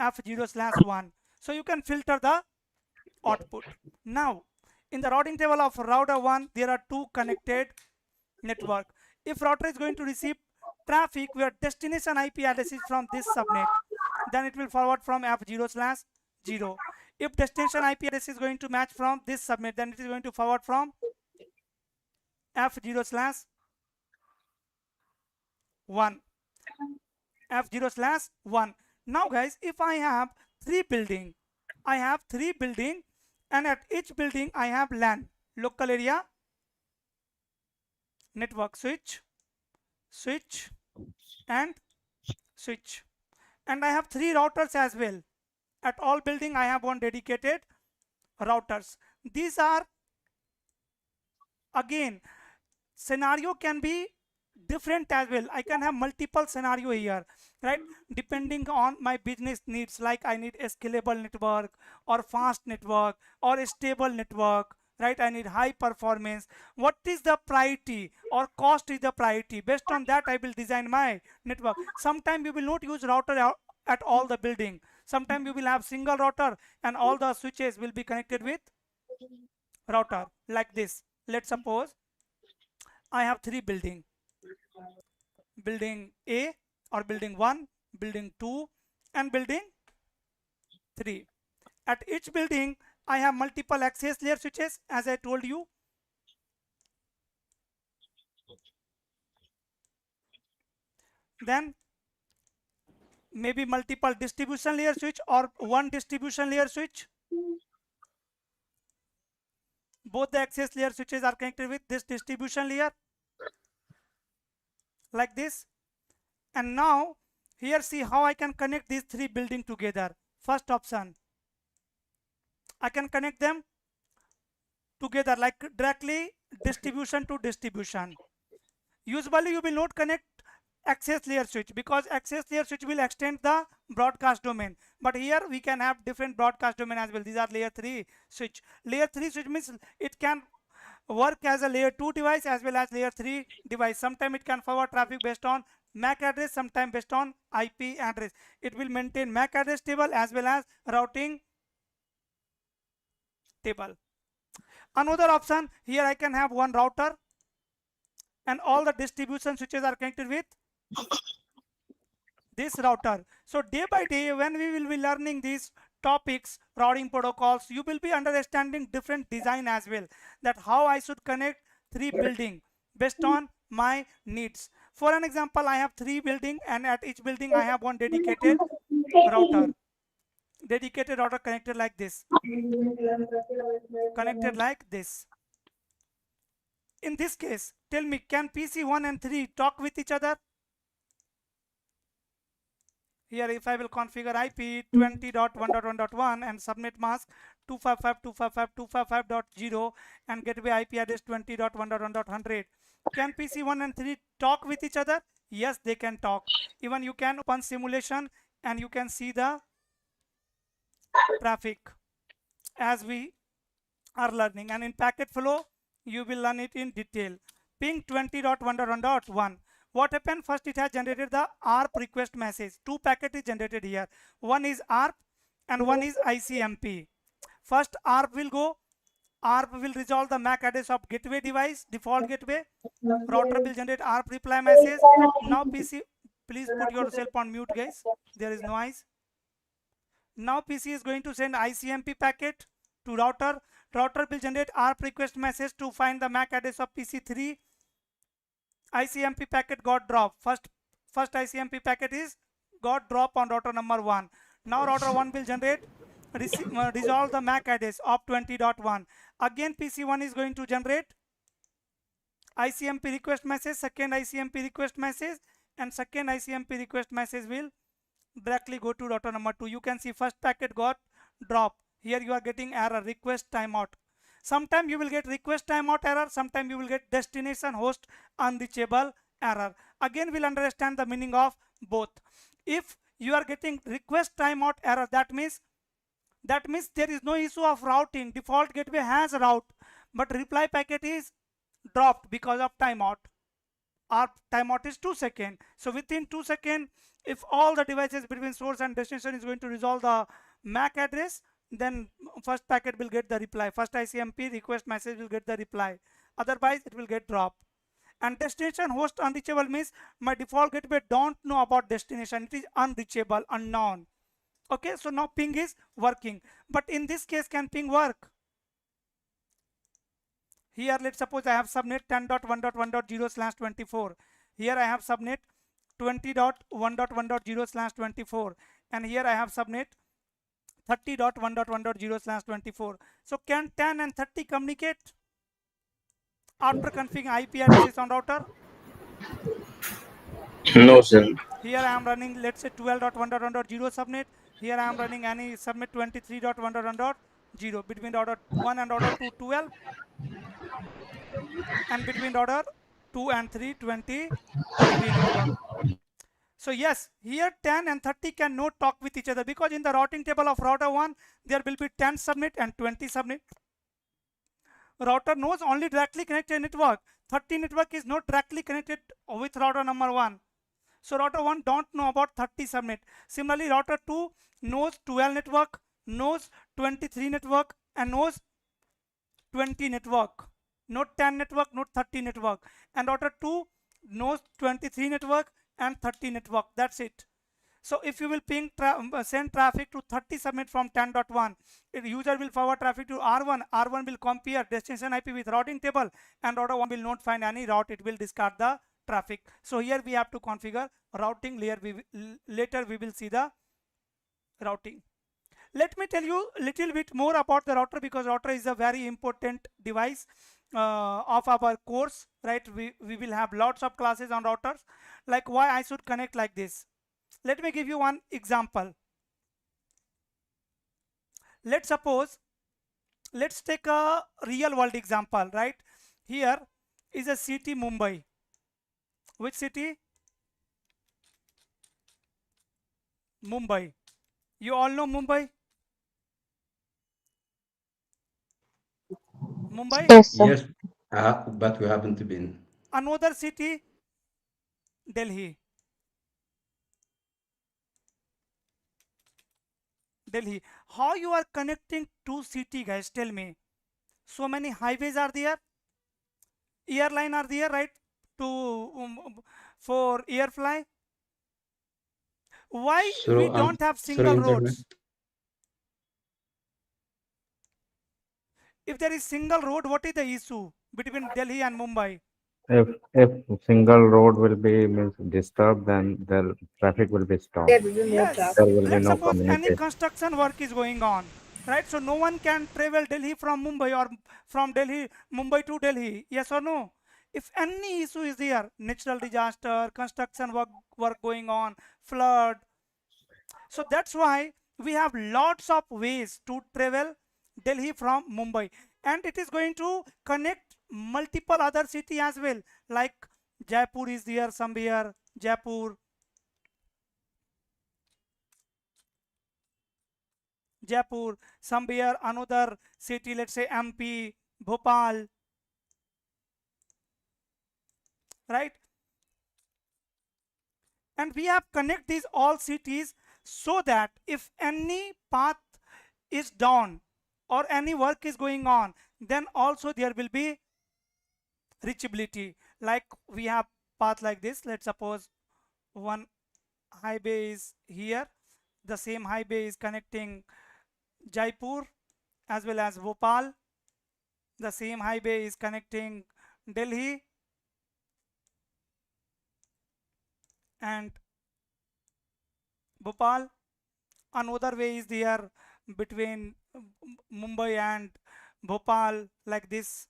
F0/1. So you can filter the output. Now in the routing table of router 1, there are 2 connected network. If router is going to receive traffic where destination IP address is from this subnet, then it will forward from F0/0. If destination IP address is going to match from this subnet, then it is going to forward from F0/1. F0/1. Now guys, if I have 3 building, and at each building I have LAN, local area network switch, and switch, and I have 3 routers as well. At all building I have 1 dedicated routers. These are, again, scenario can be different as well. I can have multiple scenario here, right? Depending on my business needs, like I need a scalable network or fast network or a stable network, right? I need high performance. What is the priority or cost is the priority? Based on that, I will design my network. Sometimes you will not use router at all the building. Sometimes you will have single router and all the switches will be connected with router like this. Let's suppose I have 3 building. Building A or building 1, building 2 and building 3. At each building I have multiple access layer switches as I told you. Then maybe multiple distribution layer switch or one distribution layer switch. Both the access layer switches are connected with this distribution layer like this. And now here see how I can connect these 3 buildings together. First option, I can connect them together like directly distribution to distribution. Usually you will not connect access layer switch because access layer switch will extend the broadcast domain, but here we can have different broadcast domain as well. These are layer 3 switch. Layer 3 switch means it can work as a layer 2 device as well as layer 3 device. Sometimes it can forward traffic based on MAC address, sometimes based on IP address. It will maintain MAC address table as well as routing table. Another option, here I can have one router and all the distribution switches are connected with this router. So day by day when we will be learning these topics, routing protocols, you will be understanding different design as well, that how I should connect 3 building based on my needs. For an example, I have 3 building and at each building I have one dedicated router. Dedicated router connected like this. Connected like this. In this case, tell me, can PC 1 and 3 talk with each other? Here if I will configure IP 20.1.1.1 and subnet mask 255.255.255.0 and gateway IP address 20.1.1.100, can PC 1 and 3 talk with each other? Yes, they can talk. Even you can open simulation and you can see the traffic as we are learning, and in packet flow you will learn it in detail. Ping 20.1.1.1. What happened? First it has generated the ARP request message. 2 packets is generated here. One is ARP and one is ICMP. First ARP will go. ARP will resolve the MAC address of gateway device, default gateway. Router will generate ARP reply message. Now PC, please put yourself on mute guys. There is noise. Now PC is going to send ICMP packet to router. Router will generate ARP request message to find the MAC address of PC3. ICMP packet got dropped. First ICMP packet is got dropped on router number 1. Now router 1 will generate resolve the MAC address of 20.1. Again PC1 is going to generate ICMP request message, second ICMP request message, and second ICMP request message will directly go to router number 2. You can see first packet got dropped. Here you are getting error, request timeout. Sometime you will get request timeout error, sometime you will get destination host unreachable error. Again we'll understand the meaning of both. If you are getting request timeout error, that means there is no issue of routing. Default gateway has route, but reply packet is dropped because of timeout. Our timeout is 2 seconds. So within 2 seconds, if all the devices between source and destination is going to resolve the MAC address, then first packet will get the reply. First ICMP request message will get the reply. Otherwise it will get dropped. And destination host unreachable means my default gateway don't know about destination. It is unreachable, unknown. Okay, so now ping is working. But in this case, can ping work? Here let's suppose I have subnet 10.1.1.0/24. Here I have subnet 20.1.1.0/24. And here I have subnet 30.1.1.0/24. So can 10 and 30 communicate after configuring IP addresses on router? No, sir. Here I am running, let's say 12.1.1.0 subnet. Here I am running any subnet 23.1.1.0 between router 1 and router 2 12, and between router 2 and 3 23 network. So yes, here 10 and 30 cannot talk with each other because in the routing table of router 1 there will be 10 subnet and 20 subnet. Router knows only directly connected network. 30 network is not directly connected with router number 1. So router 1 don't know about 30 subnet. Similarly, router 2 knows 12 network, knows 23 network, and knows 20 network. Not 10 network, not 30 network. And router 2 knows 23 network and 30 network. That's it. So if you will send traffic to 30 subnet from 10.1, user will forward traffic to R1. R1 will compare destination IP with routing table, and router 1 will not find any route. It will discard the traffic. So here we have to configure routing layer. Later we will see the routing. Let me tell you a little bit more about the router, because router is a very important device of our course, right? We will have lots of classes on routers, like why I should connect like this. Let me give you one example. Let's take a real world example, right? Here is a city, Mumbai. Which city? Mumbai. You all know Mumbai? Mumbai? Yes, sir. Yes, but we haven't been. Another city, Delhi. Delhi. How you are connecting two city, guys? Tell me. So many highways are there. Airline are there, right? For air fly. Why we don't have single roads? If there is single road, what is the issue between Delhi and Mumbai? If single road will be disturbed, then the traffic will be stopped. Yes. There will be Let's no suppose any communication. construction work is going on, right? So no one can travel Delhi from Mumbai, or from Delhi, Mumbai to Delhi. Yes or no? If any issue is there, natural disaster, construction work going on, flood. So that's why we have lots of ways to travel Delhi from Mumbai, and it is going to connect multiple other city as well, like Jaipur is there somewhere, Jaipur, somewhere another city, let's say MP, Bhopal, right? And we have connect these all cities, so that if any path is down or any work is going on, then also there will be reachability. Like we have path like this. Let's suppose one highway is here. The same highway is connecting Jaipur as well as Bhopal. The same highway is connecting Delhi and Bhopal. Another way is there between Mumbai and Bhopal, like this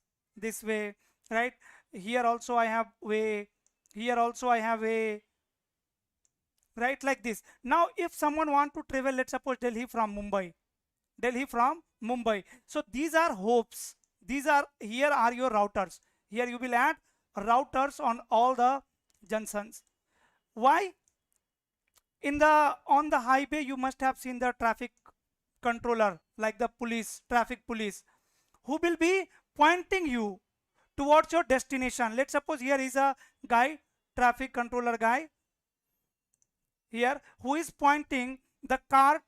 way, right? Here also I have way, here also I have way, right? Like this. Now if someone want to travel, let's suppose Delhi from Mumbai, so these are hopes. Here are your routers. Here you will add routers on all the junctions. Why? On the highway you must have seen the traffic controller, like the traffic police, who will be pointing you towards your destination. Let's suppose here is a guy, traffic controller guy here, who is pointing the car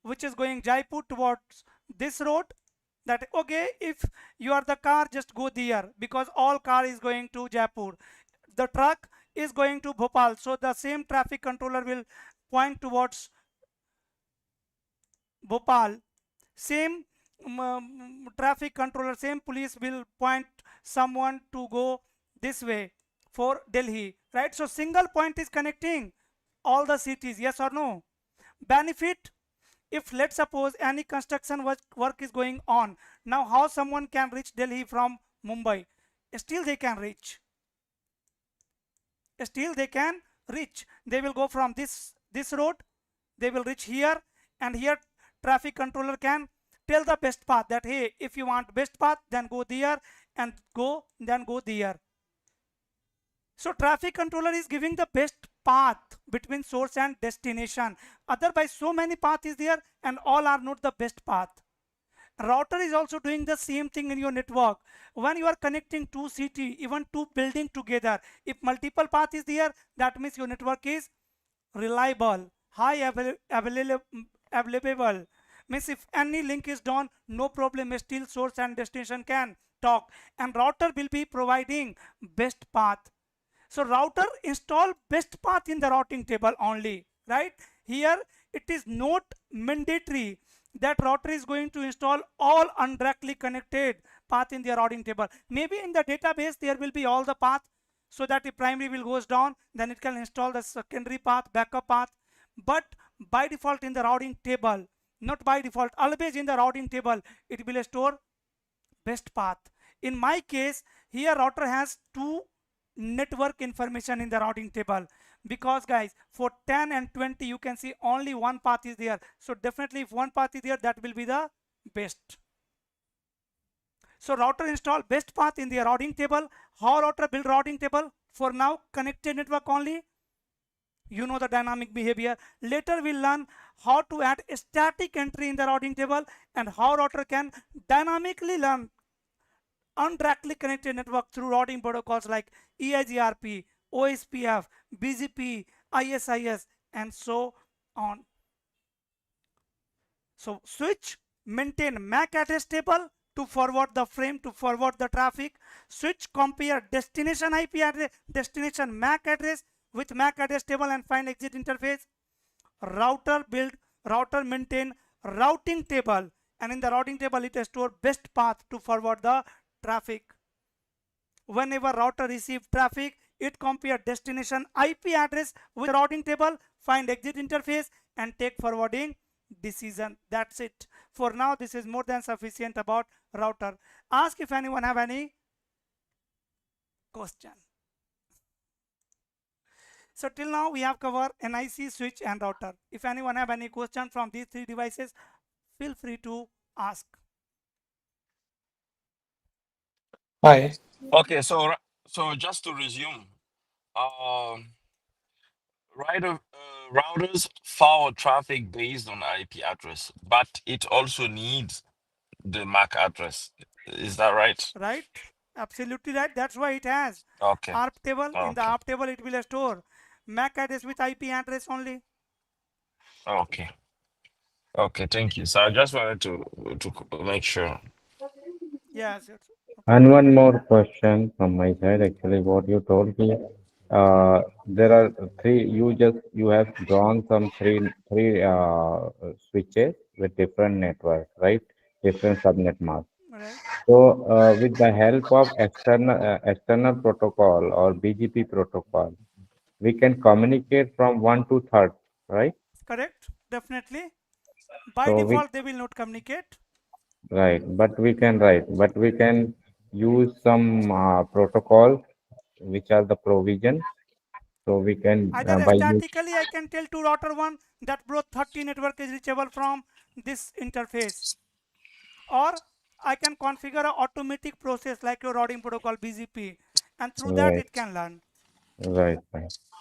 which is going Jaipur towards this road, that okay, if you are the car, just go there, because all car is going to Jaipur. The truck is going to Bhopal, so the same traffic controller will point towards Bhopal. Same traffic controller, same police will point someone to go this way for Delhi, right? So single point is connecting all the cities. Yes or no? Benefit: if let's suppose any construction work is going on, now how someone can reach Delhi from Mumbai? Still they can reach. They will go from this road, they will reach here, and here traffic controller can tell the best path, that hey, if you want best path, then go there, and go there. So traffic controller is giving the best path between source and destination. Otherwise so many path is there, and all are not the best path. Router is also doing the same thing in your network. When you are connecting two city, even two building together, if multiple path is there, that means your network is reliable, available. Means if any link is done, no problem, still source and destination can talk, and router will be providing best path. So router install best path in the routing table only, right? Here it is not mandatory that router is going to install all undirectly connected path in the routing table. Maybe in the database there will be all the path, so that if primary will goes down, then it can install the secondary path, backup path. But by default in the routing table, not by default, always in the routing table, it will store best path. In my case, here router has two network information in the routing table, because guys, for 10 and 20 you can see only one path is there. So definitely if one path is there, that will be the best. So router install best path in the routing table. How router build routing table? For now, connected network only. You know the dynamic behavior. Later we'll learn how to add a static entry in the routing table, and how router can dynamically learn undirectly connected network through routing protocols like EIGRP, OSPF, BGP, ISIS, and so on. So switch maintain MAC address table to forward the frame, to forward the traffic. Switch compare destination IP address, destination MAC address with MAC address table and find exit interface. Router build, router maintain routing table, and in the routing table it store best path to forward the traffic. Whenever router receive traffic, it compare destination IP address with routing table, find exit interface, and take forwarding decision. That's it. For now, this is more than sufficient about router. Ask if anyone have any question. So till now we have covered NIC, switch, and router. If anyone have any question from these three devices, feel free to ask. Hi. Okay, so just to resume, um, routers forward traffic based on IP address, but it also needs the MAC address. Is that right? Right? Absolutely right. That's why it has Okay. ARP table. In the Okay. ARP table, it will store MAC address with IP address only. Okay. Okay. Thank you. So I just wanted to make sure. Yes. Yes. And one more question from my side. Actually, what you told me, there are three. You have drawn some three switches with different networks, right? Different subnet masks. Right. So, with the help of external protocol or BGP protocol, we can communicate from one to third, right? Correct. Definitely. By So we default, they will not communicate. right, but we can use some protocols which are the provision. So we can Either by use statically, I can tell to router 1 that bro 30 network is reachable from this interface, or I can configure an automatic process like your routing protocol BGP, and through that right, it can learn. right.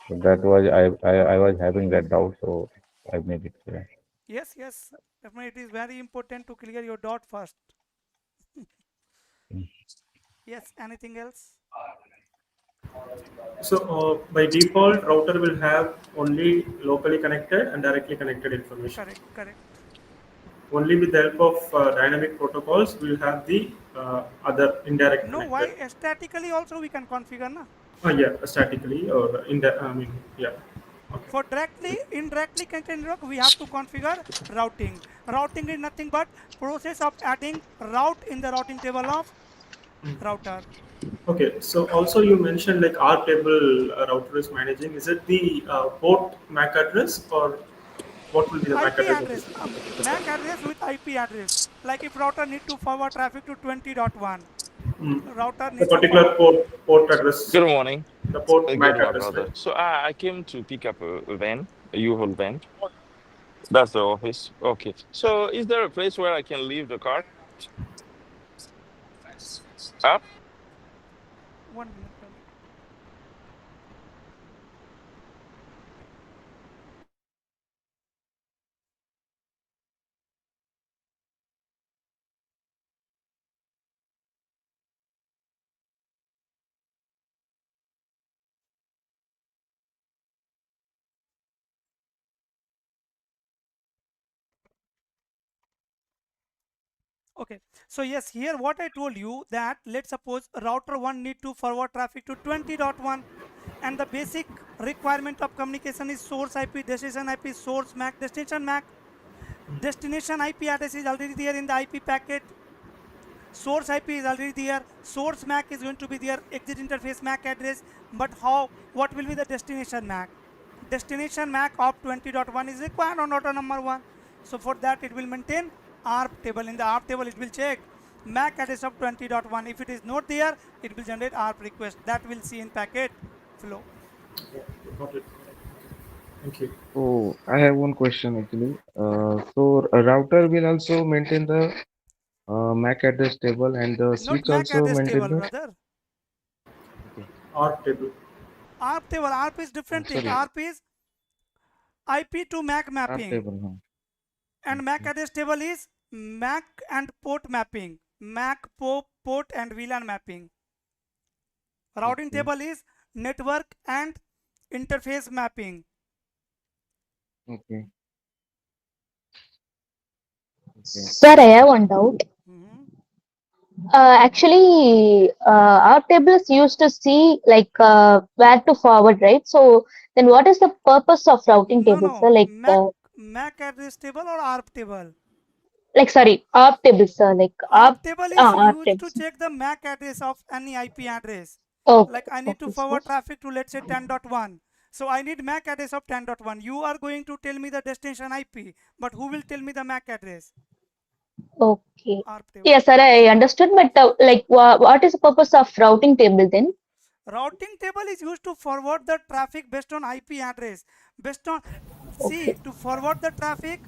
So that was I was having that doubt, so I made it clear. Yes, yes. Definitely, it is very important to clear your doubt first. Yes. Anything else? So by default, router will have only locally connected and directly connected information. Correct. Correct. Only with the help of dynamic protocols, we'll have the other indirect No, connected. why statically also we can configure na. Yeah, statically or I mean, yeah. Okay. For directly, indirectly connected network, we have to configure routing. Routing is nothing but process of adding route in the routing table of router. Okay. So also you mentioned like our table router is managing. Is it the port MAC address or what will be the MAC IP address of address, this? MAC address with IP address. Like if router need to forward traffic to 20.1, Mm. router The needs to particular forward. port address, Good morning. the port Good, MAC my address, right? brother. So I came to pick up a van, a U-Haul van. That's the office. Okay. So is there a place where I can leave the car? Huh? 1 minute, brother. Okay, so yes, here what I told you that let's suppose router 1 need to forward traffic to 20.1, and the basic requirement of communication is source IP, destination IP, source MAC, destination MAC. Destination IP address is already there in the IP packet. Source IP is already there. Source MAC is going to be there. Exit interface MAC address. But what will be the destination MAC? Destination MAC of 20.1 is required on router number 1. So for that it will maintain ARP table. In the ARP table it will check MAC address of 20.1. If it is not there, it will generate ARP request. That we'll see in packet flow. Got it. Thank you. Oh, I have one question actually. So a router will also maintain the MAC address table and the Not switch MAC also address maintain table, the. brother. ARP table. ARP table. ARP is different thing. Sorry, ARP is IP to MAC ARP mapping. table. Huh? And MAC address table is MAC and port mapping. MAC port and VLAN mapping. Routing Okay. table is network and interface mapping. Okay. Sir, I have one doubt. Actually, our table is used to see like where to forward, right? So then, what is the purpose of routing table, sir? Like, MAC address table or ARP table? sorry, ARP table, sir. Like ARP table is ARP used table. to check the MAC address of any IP address. Okay. Like I need to forward traffic to, let's say, 10.1. So I need MAC address of 10.1. You are going to tell me the destination IP, but who will tell me the MAC address? Okay. ARP table. Yes, sir, I understood. But like, what is the purpose of routing table then? Routing table is used to forward the traffic based on IP address. Based on, see, to forward the traffic,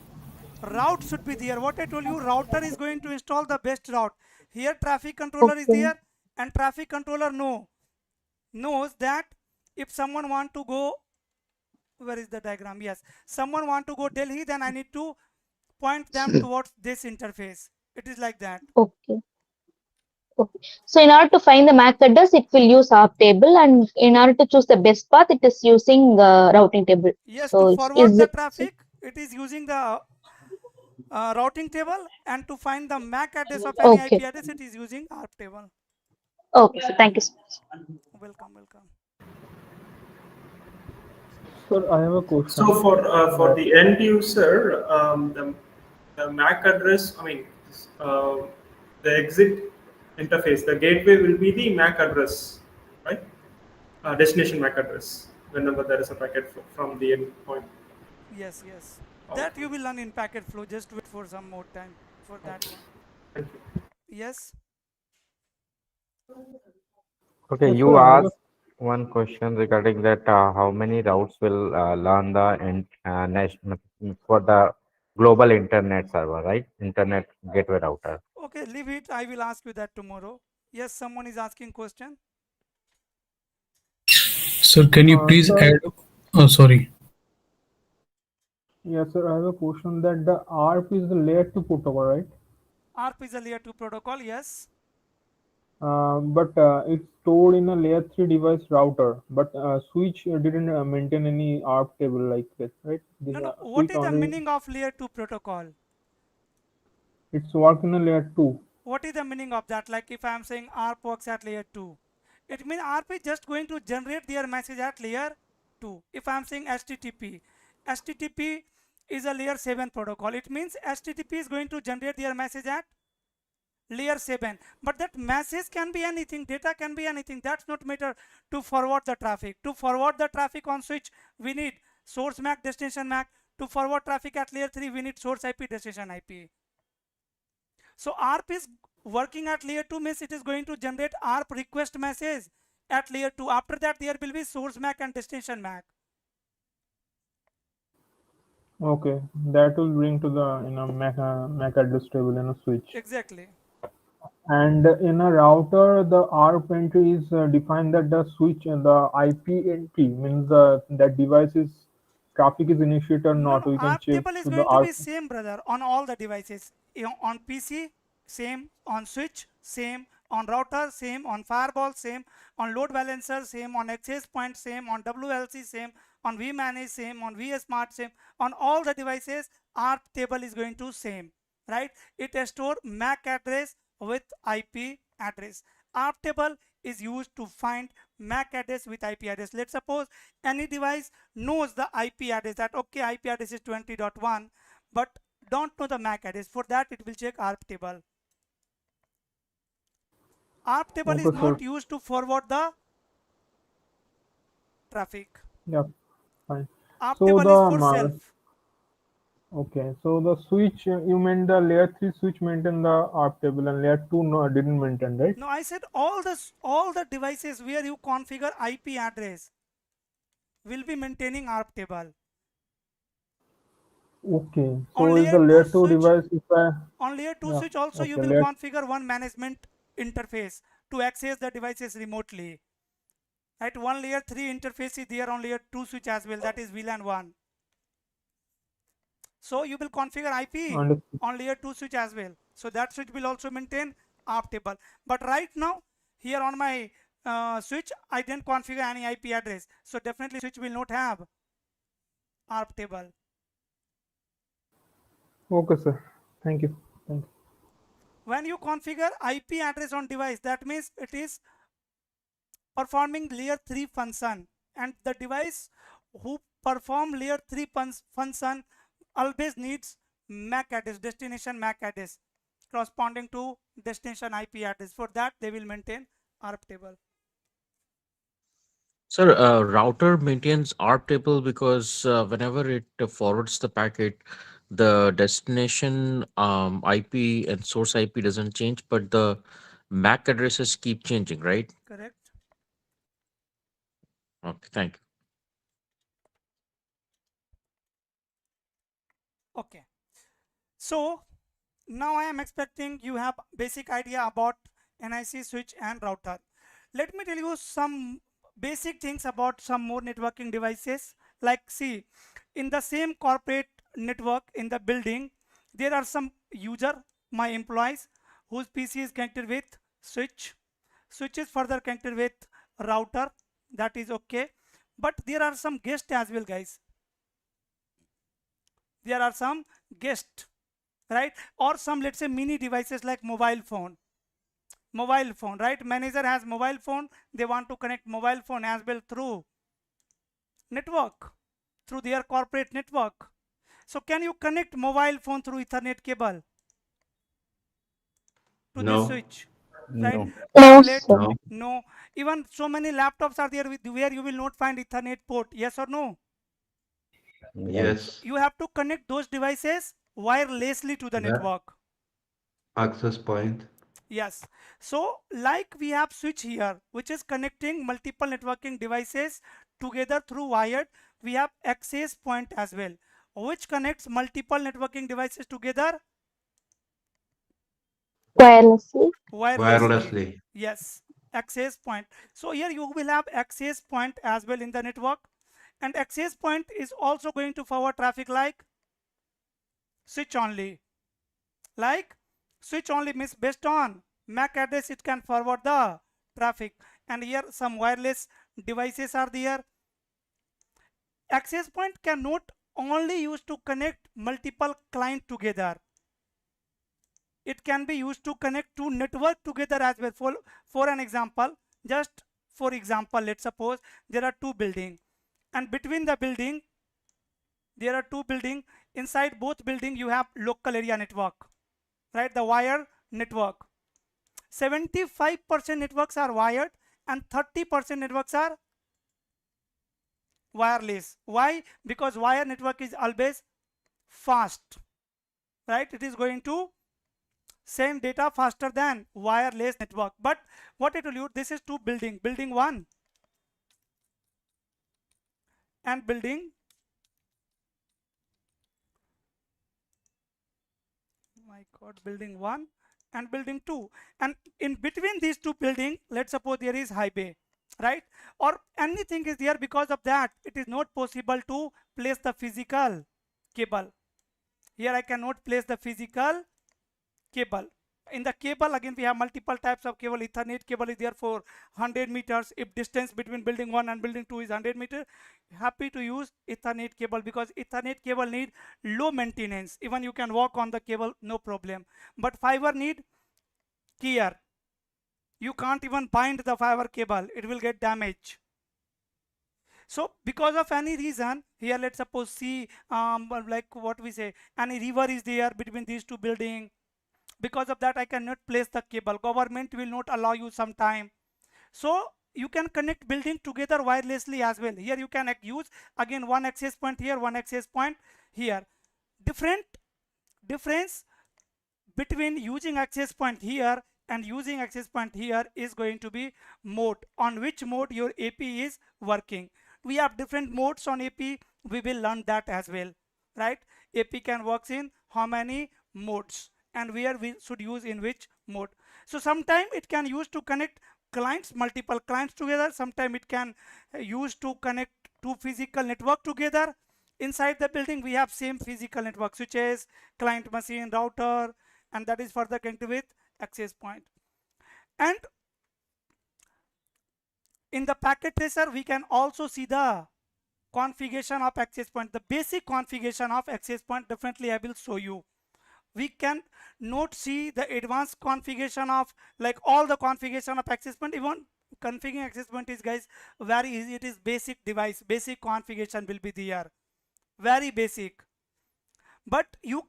route should be there. What I told you, router is going to install the best route. Here traffic controller is there, and traffic controller knows that if someone want to go, where is the diagram? Yes, someone want to go Delhi, then I need to point them towards this interface. It is like that. Okay. Okay. So in order to find the MAC address, it will use ARP table, and in order to choose the best path, it is using routing table. Yes, so to forward the traffic, it is using the routing table, and to find the MAC address of any IP address, it is using ARP table. Okay, so thank you so much. Welcome. Sir, I have a question. So for the end user, the MAC address, I mean, the exit interface, the gateway will be the MAC address, right? Destination MAC address whenever there is a packet from the endpoint. Yes. That you will learn in packet flow. Just wait for some more time for that one. Thank you. Yes. Okay, you asked one question regarding that how many routes will learn the national for the global internet server, right? Internet gateway router. Okay, leave it. I will ask you that tomorrow. Yes, someone is asking question. Sir, can you please add? Oh, sorry. Yes, sir. I have a question that the ARP is the layer 2 protocol, right? ARP is a layer 2 protocol. Yes. But it's stored in a layer 3 device router. But switch didn't maintain any ARP table like that, right? No. What is the meaning of layer 2 protocol? It's work in a layer 2. What is the meaning of that? Like if I am saying ARP works at layer 2, it means ARP is just going to generate their message at layer 2. If I am saying HTTP is a layer 7 protocol. It means HTTP is going to generate their message at layer 7. But that message can be anything, data can be anything. That's not matter to forward the traffic. To forward the traffic on switch, we need source MAC, destination MAC. To forward traffic at layer 3, we need source IP, destination IP. So ARP is working at layer 2 means it is going to generate ARP request message at layer 2. After that, there will be source MAC and destination MAC. Okay, that will bring to the MAC address table in a switch. Exactly. And in a router, the ARP entry is defined that the switch and the IP entry means that device's traffic is initiated or not. We can ARP check table is to the going to ARP. be same, brother, on all the devices. On PC, same. On switch, same. On router, same. On firewall, same. On load balancer, same. On access point, same. On WLC, same. On vManage, same. On vSmart, same. On all the devices, ARP table is going to same. right? It store MAC address with IP address. ARP table is used to find MAC address with IP address. Let's suppose any device knows the IP address, that okay, IP address is 20.1, but don't know the MAC address. For that, it will check ARP table. ARP table is Okay, sir. not used to forward the traffic. Yeah, fine. ARP So table is for the self. okay, so the switch you meant the layer 3 switch maintain the ARP table and layer 2 no didn't maintain, right? No, I said all the devices where you configure IP address will be maintaining ARP table. Okay, so On is layer the layer 2 2 switch, device if I on layer 2 yeah, switch also you okay, will layer configure one management interface to access the devices remotely. Right, one layer 3 interface is there on layer 2 switch as well, that is VLAN 1. So you will configure IP understood. on layer 2 switch as well. So that switch will also maintain ARP table. But right now here on my switch I didn't configure any IP address. So definitely switch will not have ARP table. Okay, sir. Thank you. Thank you. When you configure IP address on device, that means it is performing layer 3 function, and the device who perform layer 3 function always needs MAC address, destination MAC address corresponding to destination IP address. For that they will maintain ARP table. Sir, router maintains ARP table because whenever it forwards the packet, the destination IP and source IP doesn't change, but the MAC addresses keep changing, right? Correct. Okay, thank you. Okay, so now I am expecting you have basic idea about NIC switch and router. Let me tell you some basic things about some more networking devices. Like, see, in the same corporate network in the building, there are some user, my employees, whose PC is connected with switch. Switch is further connected with router. That is okay. But there are some guests as well, guys. There are some guests, right? Or some, let's say, mini devices like mobile phone, right? Manager has mobile phone, they want to connect mobile phone as well through network, through their corporate network. So can you connect mobile phone through Ethernet cable to this switch? Right? No. Tablet? No. No. Even so many laptops are there with where you will not find Ethernet port. Yes or no? Yes. You have to connect those devices wirelessly to the network. Access point. Yes. So like we have switch here, which is connecting multiple networking devices together through wired. We have access point as well, which connects multiple networking devices together wirelessly. Yes, access point. So here you will have access point as well in the network, and access point is also going to forward traffic like switch only. Like switch only means based on MAC address it can forward the traffic, and here some wireless devices are there. Access point cannot only used to connect multiple clients together. It can be used to connect two network together as well. For an example, just for example, let's suppose there are two buildings, and between the building there are two buildings. Inside both buildings you have local area network, right? The wire network. 75% networks are wired and 30% networks are wireless. Why? Because wire network is always fast, right? It is going to send data faster than wireless network. But what I told you, this is two building 1 and building, my god, building 1 and building 2, and in between these two buildings, let's suppose there is highway, right? Or anything is there. Because of that it is not possible to place the physical cable. Here I cannot place the physical cable. In the cable, again, we have multiple types of cable. Ethernet cable is there for 100 meters. If distance between building 1 and building 2 is 100 meters, happy to use Ethernet cable, because Ethernet cable need low maintenance. Even you can walk on the cable, no problem. But fiber need care. You can't even bind the fiber cable, it will get damaged. So because of any reason, here let's suppose see like what we say, any river is there between these two buildings. Because of that, I cannot place the cable. Government will not allow you sometime. So you can connect building together wirelessly as well. Here you can use again one access point here, one access point here. Difference between using access point here and using access point here is going to be mode, on which mode your AP is working. We have different modes on AP. We will learn that as well, right? AP can work in how many modes and where we should use in which mode. So sometime it can use to connect clients, multiple clients together. Sometime it can use to connect two physical network together. Inside the building we have same physical network, switches, client machine, router, and that is further connected with access point. And in the packet tracer we can also see the configuration of access point. The basic configuration of access point definitely I will show you. We can not see the advanced configuration of like all the configuration of access point. Even configuring access point is, guys, very easy. It is basic device, basic configuration will be there, very basic. But you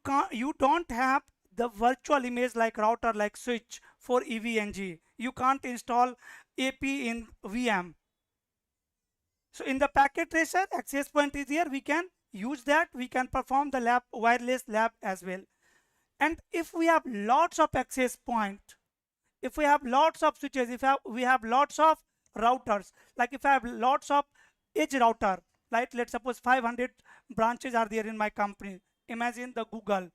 don't have the virtual image like router, like switch for EVNG. You can't install AP in VM. So in the packet tracer, access point is here. We can use that. We can perform the lab, wireless lab as well. And if we have lots of access point, if we have lots of switches, if we have lots of routers, like if I have lots of edge router, like let's suppose 500 branches are there in my company. Imagine the Google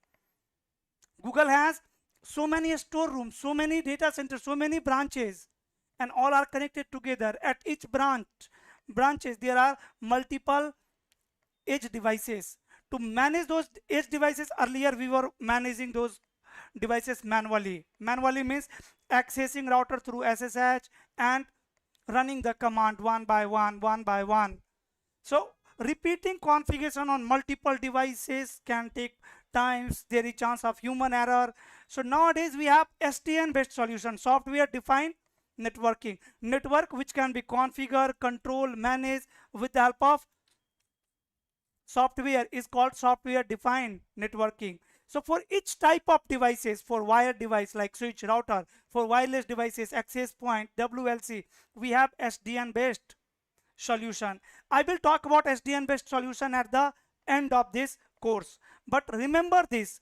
has so many storerooms, so many data centers, so many branches, and all are connected together. At each branches there are multiple edge devices. To manage those edge devices, earlier we were managing those devices manually. Manually means accessing router through SSH and running the command one by one. So repeating configuration on multiple devices can take times. There is chance of human error. So nowadays we have SDN based solution, software defined networking, network which can be configured, controlled, managed with the help of software, is called software defined networking. So for each type of devices, for wired device like switch, router, for wireless devices, access point, WLC, we have SDN based solution. I will talk about SDN based solution at the end of this course. But remember this,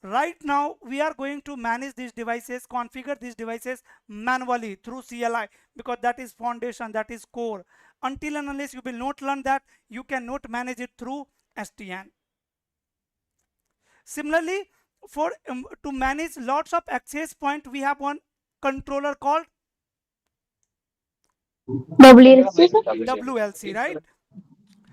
right now we are going to manage these devices, configure these devices manually through CLI, because that is foundation, that is core. Until and unless you will not learn that, you cannot manage it through SDN. Similarly, for to manage lots of access point, we have one controller called WLC, right?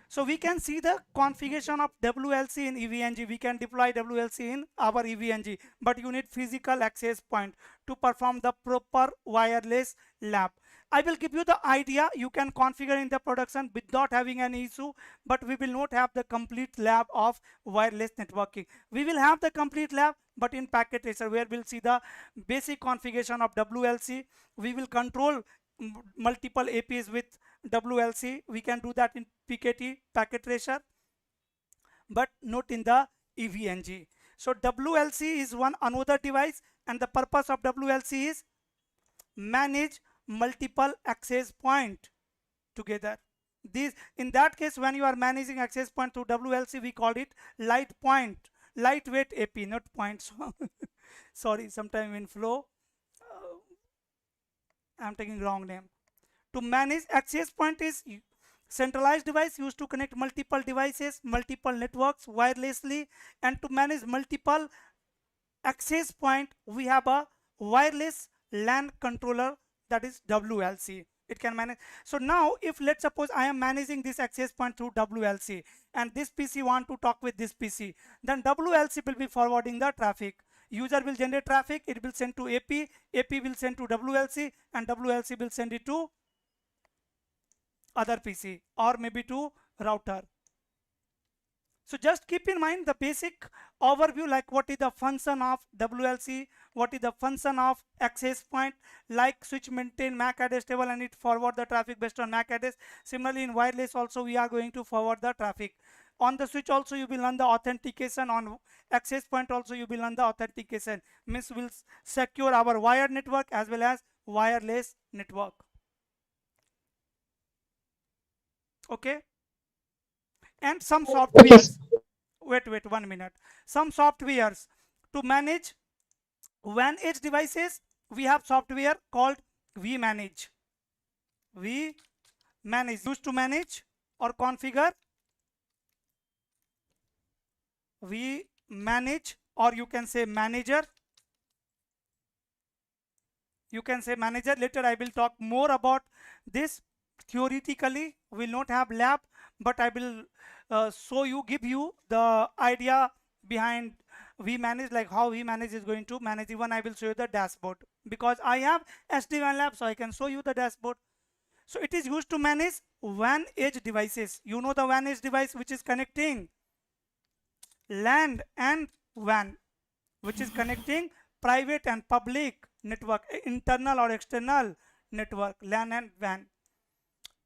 So we can see the configuration of WLC in EVNG. We can deploy WLC in our EVNG, but you need physical access point to perform the proper wireless lab. I will give you the idea. You can configure in the production without having any issue, but we will not have the complete lab of wireless networking. We will have the complete lab, but in packet tracer, where we'll see the basic configuration of WLC. We will control multiple APs with WLC. We can do that in PKT, packet tracer, but not in the EVNG. So WLC is one another device, and the purpose of WLC is manage multiple access point together. This, in that case, when you are managing access point through WLC, we call it lightweight AP, not points. Sorry, sometime in flow I'm taking wrong name. To manage access point is centralized device used to connect multiple devices, multiple networks wirelessly. And to manage multiple access point, we have a wireless LAN controller, that is WLC. It can manage. So now if let's suppose I am managing this access point through WLC, and this PC want to talk with this PC, then WLC will be forwarding the traffic. User will generate traffic, it will send to AP, AP will send to WLC, and WLC will send it to other PC or maybe to router. So just keep in mind the basic overview, like what is the function of WLC, what is the function of access point, like switch maintain MAC address table and it forward the traffic based on MAC address. Similarly in wireless also we are going to forward the traffic. On the switch also you will learn the authentication, on access point also you will learn the authentication. Means will secure our wired network as well as wireless network. Okay. And some softwares, wait 1 minute, some softwares to manage WAN edge devices. We have software called vManage. vManage used to manage or configure. vManage, or you can say manager. You can say manager. Later I will talk more about this. Theoretically we will not have lab, but I will show you, give you the idea behind vManage, like how vManage is going to manage. Even I will show you the dashboard because I have SD-WAN lab, so I can show you the dashboard. So it is used to manage WAN edge devices. You know the WAN edge device which is connecting LAN and WAN, which is connecting private and public network, internal or external network, LAN and WAN.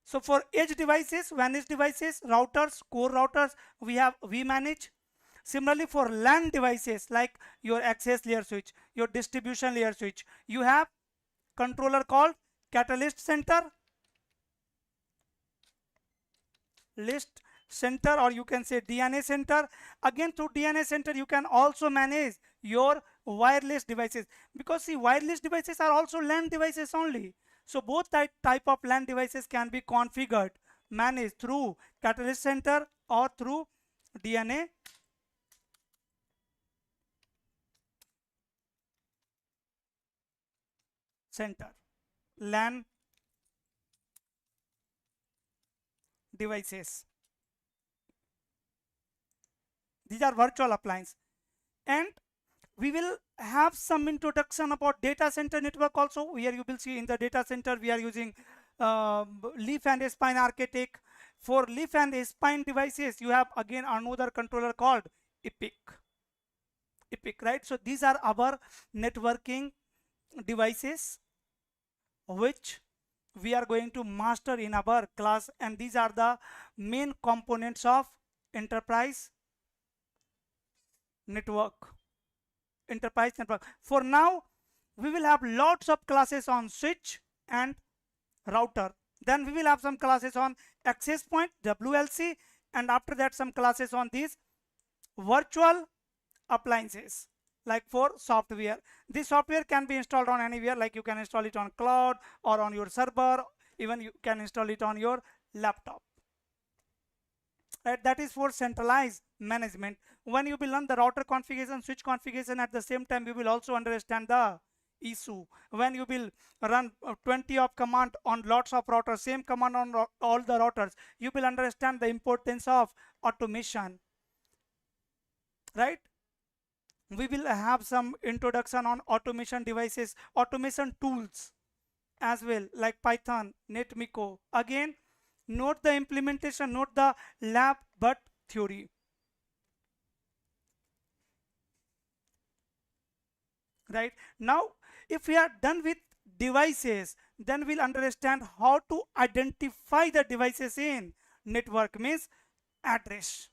So for edge devices, WAN edge devices, routers, core routers, we have vManage. Similarly for LAN devices like your access layer switch, your distribution layer switch, you have controller called Catalyst Center, list center, or you can say DNA center. Again through DNA center you can also manage your wireless devices, because see wireless devices are also LAN devices only. So both type of LAN devices can be configured, managed through Catalyst Center or through DNA Center. LAN devices. These are virtual appliances. And we will have some introduction about data center network also. Here you will see in the data center we are using leaf and spine architect. For leaf and spine devices you have again another controller called EPIC, right? So these are our networking devices which we are going to master in our class, and these are the main components of enterprise network. For now we will have lots of classes on switch and router, then we will have some classes on access point, WLC, and after that some classes on these virtual appliances. Like for software, this software can be installed on anywhere, like you can install it on cloud or on your server, even you can install it on your laptop. Right, that is for centralized management. When you will learn the router configuration, switch configuration, at the same time you will also understand the issue. When you will run 20 of command on lots of routers, same command on all the routers, you will understand the importance of automation. Right, we will have some introduction on automation devices, automation tools as well, like Python, NetMiko. Again, not the implementation, not the lab, but theory. Right, now if we are done with devices, then we'll understand how to identify the devices in network. Means address.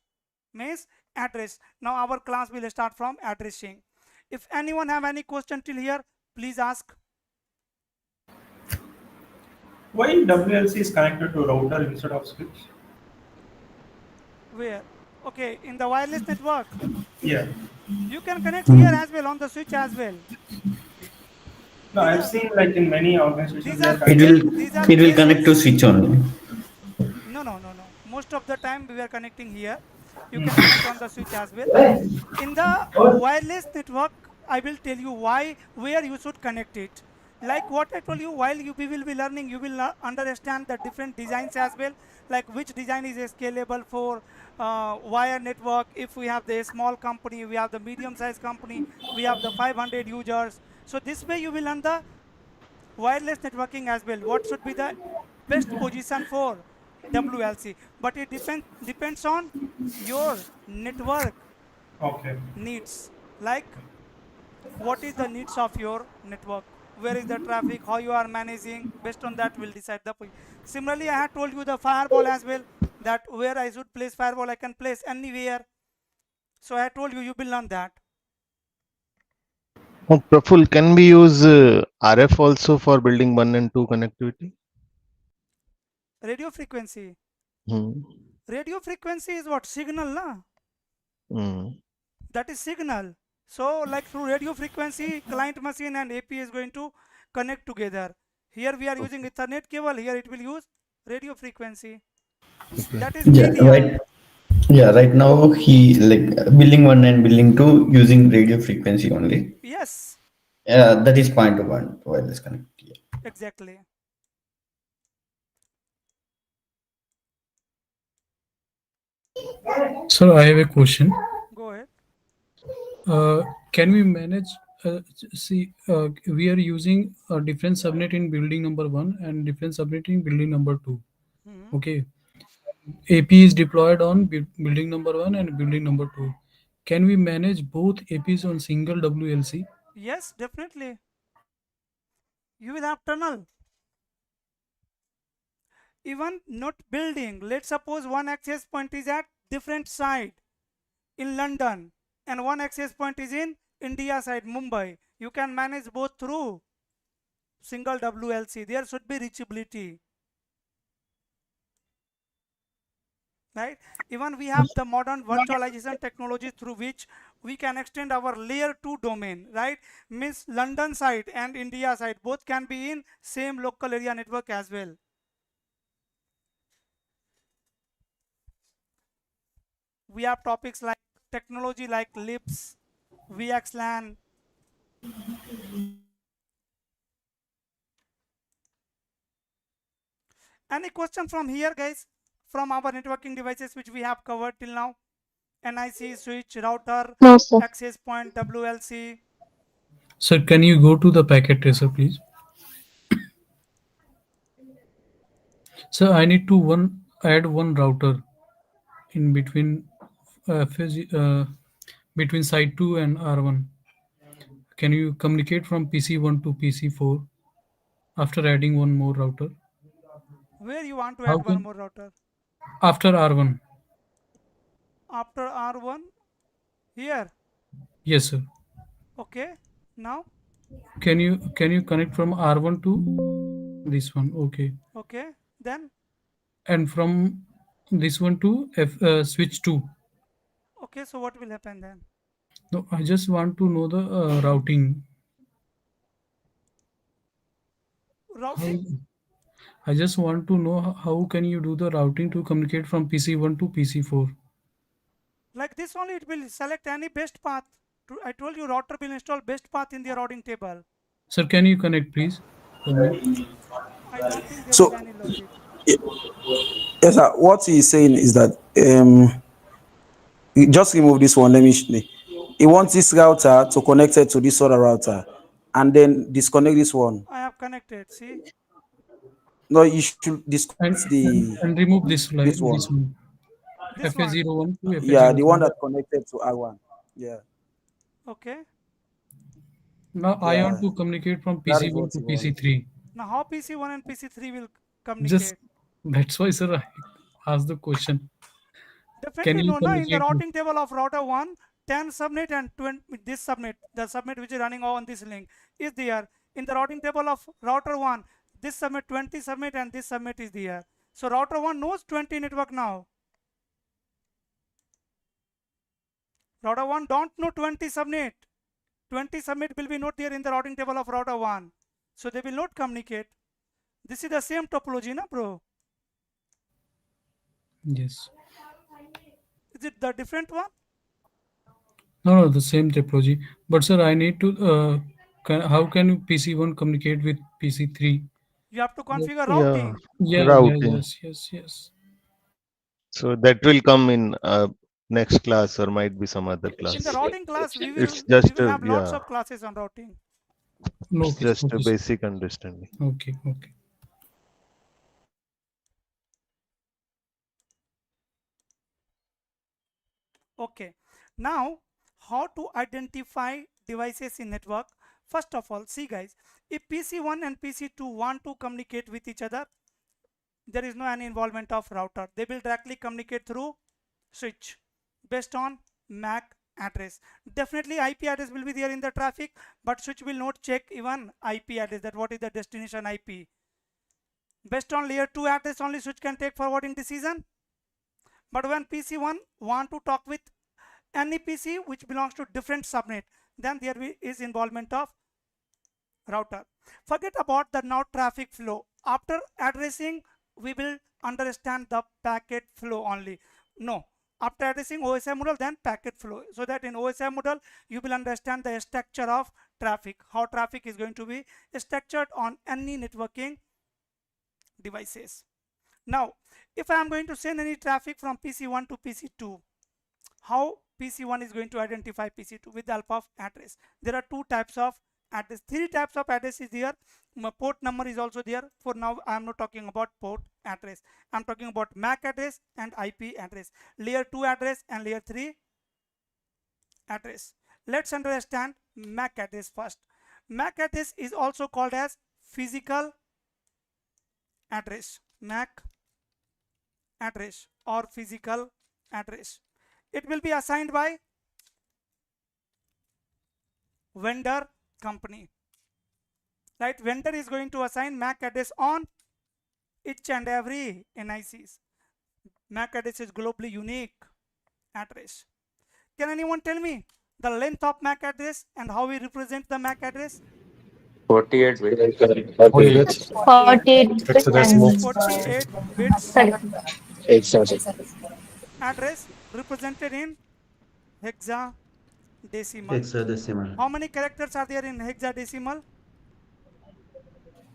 Now our class will start from addressing. If anyone have any question till here, please ask. Why WLC is connected to router instead of switch? Where? Okay, in the wireless network. Yeah. You can connect here as well, on the switch as well. No, I've seen like in many organizations. It will connect to switch only. No. Most of the time we are connecting here. You can connect on the switch as well. In the wireless network, I will tell you where you should connect it. Like what I told you, while we will be learning, you will understand the different designs as well, like which design is scalable for wire network. If we have the small company, we have the medium sized company, we have the 500 users. So this way you will learn the wireless networking as well. What should be the best position for WLC? But it depends on your network Okay. needs. Like what is the needs of your network? Where is the traffic? How you are managing? Based on that will decide the position. Similarly, I had told you the firewall as well, that where I should place firewall, I can place anywhere. So I told you, you will learn that. Oh, Praful, can we use RF also for building 1 and 2 connectivity? Radio frequency. Hmm. Radio frequency is what? Signal, na? Hmm. That is signal. So like through radio frequency, client machine and AP is going to connect together. Here we are using Ethernet cable. Here it will use radio frequency. That is media. Right. Yeah, right now he like building 1 and building 2 using radio frequency only. Yes. Yeah, that is point to point wireless connectivity. Exactly. Sir, I have a question. Go ahead. Can we manage? We are using a different subnet in building number 1 and different subnet in building number 2. Okay. AP is deployed on building number 1 and building number 2. Can we manage both APs on single WLC? Yes, definitely. You will have tunnel. Even not building. Let's suppose one access point is at different side in London and one access point is in India side, Mumbai. You can manage both through single WLC. There should be reachability. Right? Even we have the modern virtualization technology through which we can extend our layer 2 domain, right? Means London side and India side both can be in same local area network as well. We have topics like technology like LIPS, VXLAN. Any question from here, guys? From our networking devices which we have covered till now? NIC, switch, router, No, sir. access point, WLC. Sir, can you go to the packet tracer, please? Sir, I need to add one router in between between site 2 and R1. Can you communicate from PC1 to PC4 after adding one more router? Where you want to add one more router? After R1. After R1? Here? Yes, sir. Okay. Now? Can you connect from R1 to this one? Okay. Okay. Then? And from this one to switch 2. Okay. So what will happen then? No, I just want to know the routing. Routing? I just want to know how can you do the routing to communicate from PC1 to PC4? Like this only, it will select any best path. I told you router will install best path in the routing table. Sir, can you connect, please? I don't think there is any logic. Yes, sir. What he is saying is that just remove this one. Let me. He wants this router to connect it to this other router, and then disconnect this one. I have connected. See. No, you should disconnect and remove this line. This one. This FA01 to FA01. Yeah, the one that connected to R1. Yeah. Okay. Now I want to communicate from PC1 to PC3. Now how PC1 and PC3 will communicate? That's why, sir, I asked the question. Definitely no. In the routing table of router 1, 10 subnet and 20, this subnet, the subnet which is running on this link is there. In the routing table of router 1, this subnet 20 subnet and this subnet is there. So router 1 knows 20 network now. Router 1 don't know 20 subnet. 20 subnet will be not there in the routing table of router 1. So they will not communicate. This is the same topology, na bro? Yes. Is it the different one? No, the same topology. But sir, I need to, how can PC1 communicate with PC3? You have to configure routing. Yeah, routing. Yes. So that will come in next class or might be some other In the class. routing class, we It's will just have lots yeah, of classes on routing. it's Okay, just a okay, sir. basic understanding. Okay, okay. Okay. Now, how to identify devices in network? First of all, see guys, if PC1 and PC2 want to communicate with each other, there is no any involvement of router. They will directly communicate through switch based on MAC address. Definitely IP address will be there in the traffic, but switch will not check even IP address, that what is the destination IP. Based on layer 2 address only switch can take forwarding decision. But when PC1 want to talk with any PC which belongs to different subnet, then there is involvement of router. Forget about the now traffic flow. After addressing, we will understand the packet flow only. No, after addressing OSI model, then packet flow. So that in OSI model, you will understand the structure of traffic, how traffic is going to be structured on any networking devices. Now, if I am going to send any traffic from PC1 to PC2, how PC1 is going to identify PC2 with the help of address? There are two types of address, three types of address is there. Port number is also there. For now, I am not talking about port address. I am talking about MAC address and IP address, layer 2 address and layer 3 address. Let's understand MAC address first. MAC address is also called as physical address, MAC address or physical address. It will be assigned by vendor company, right? Vendor is going to assign MAC address on each and every NICs. MAC address is globally unique address. Can anyone tell me the length of MAC address and how we represent the MAC address? 48 bits. 48 bits and 48 bits sorry. address represented in hexadecimal. Hexadecimal. How many characters are there in hexadecimal?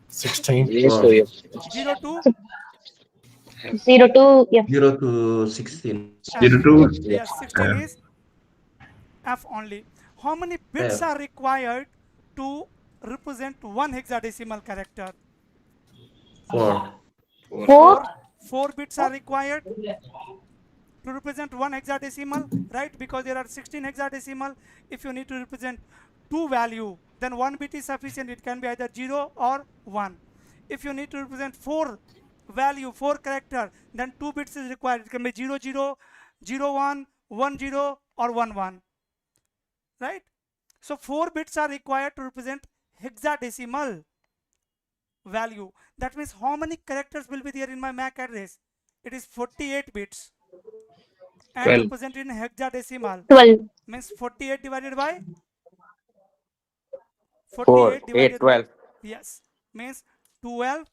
16. Yes, so yes. 0 to 0 to yeah. 0 to 16. F. 0 to Yes, 16 is F only. How many bits F. are required to represent one hexadecimal character? 4. 4 bits are required to represent one hexadecimal, right? Because there are 16 hexadecimal. If you need to represent two value, then 1 bit is sufficient. It can be either 0 or 1. If you need to represent 4 value, 4 character, then 2 bits is required. It can be 0 0, 0 1, 1 0 or 1 1, right? So 4 bits are required to represent hexadecimal value. That means how many characters will be there in my MAC address? It is 48 bits and 12. represented in hexadecimal. 12. Means 48 divided by 4, 48 8, divided 12. by, yes, means 12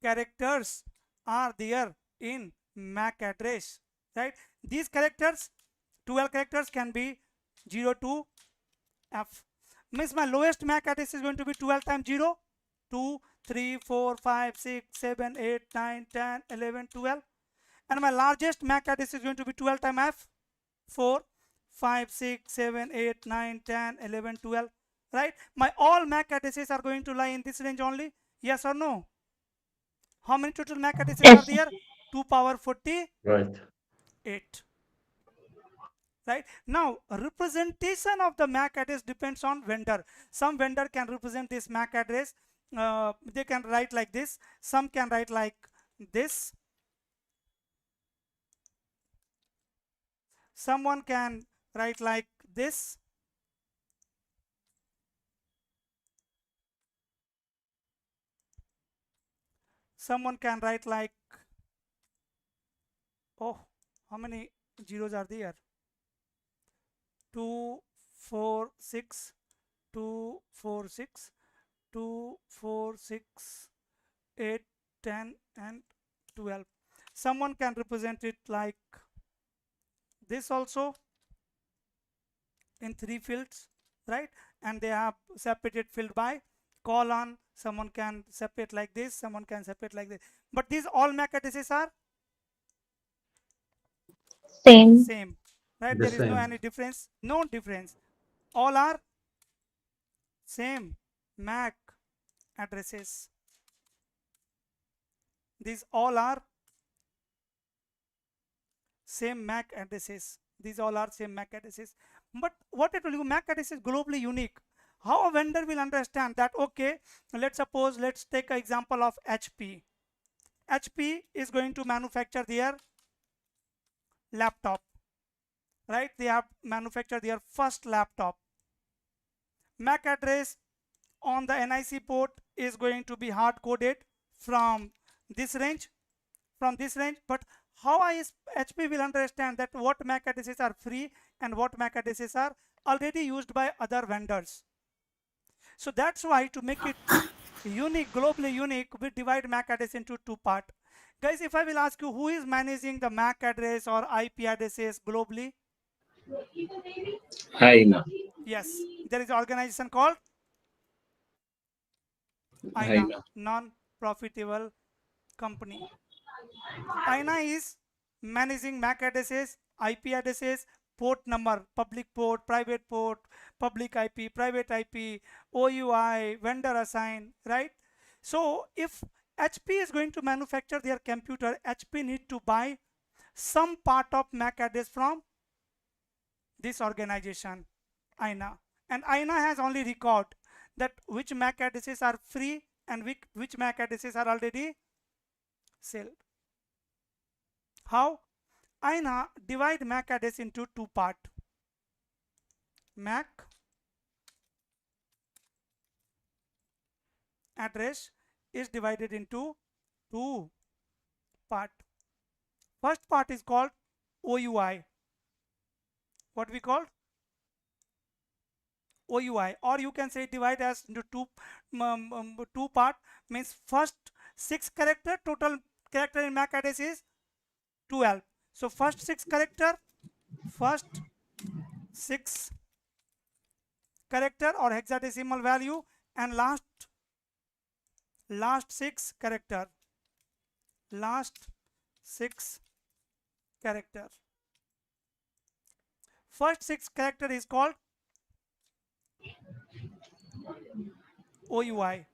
characters are there in MAC address, right? These characters, 12 characters can be 0 to F. Means my lowest MAC address is going to be 12 times 0, 2, 3, 4, 5, 6, 7, 8, 9, 10, 11, 12. And my largest MAC address is going to be 12 times F, 4, 5, 6, 7, 8, 9, 10, 11, 12, right? My all MAC addresses are going to lie in this range only, yes or no? How many total MAC addresses are there? 2 power 48. Right. Right? Now, representation of the MAC address depends on vendor. Some vendor can represent this MAC address. They can write like this. Some can write like this. Someone can write like this. Someone can write like, oh, how many zeros are there? 2, 4, 6, 2, 4, 6, 2, 4, 6, 8, 10, and 12. Someone can represent it like this also in 3 fields, right? And they have separated field by colon. Someone can separate like this, someone can separate like this. But these all MAC addresses are Same. Same, right? The There is no same. any difference, no difference. All are same MAC addresses. These all are same MAC addresses. These all are same MAC addresses. But what I told you, MAC address is globally unique. How a vendor will understand that? Okay, let's take an example of HP. HP is going to manufacture their laptop, right? They have manufactured their first laptop. MAC address on the NIC port is going to be hard coded from this range, but how HP will understand that what MAC addresses are free and what MAC addresses are already used by other vendors? So that's why, to make it unique, globally unique, we divide MAC address into two parts. Guys, if I will ask you, who is managing the MAC address or IP addresses globally? INA. Yes, there is an organization called INA, non-profitable company. INA is managing MAC addresses, IP addresses, port number, public port, public IP, private IP, OUI, vendor assign, right? So if HP is going to manufacture their computer, HP need to buy some part of MAC address from this organization, INA. And INA has only record that which MAC addresses are free and which MAC addresses are already sold. How? INA divide MAC address into two parts. MAC address is divided into two parts. First part is called OUI. What we call OUI, or you can say divide as into two part, means first 6 character, total character in MAC address is 12. So first 6 character or hexadecimal value, and last 6 character. First 6 character is called OUI.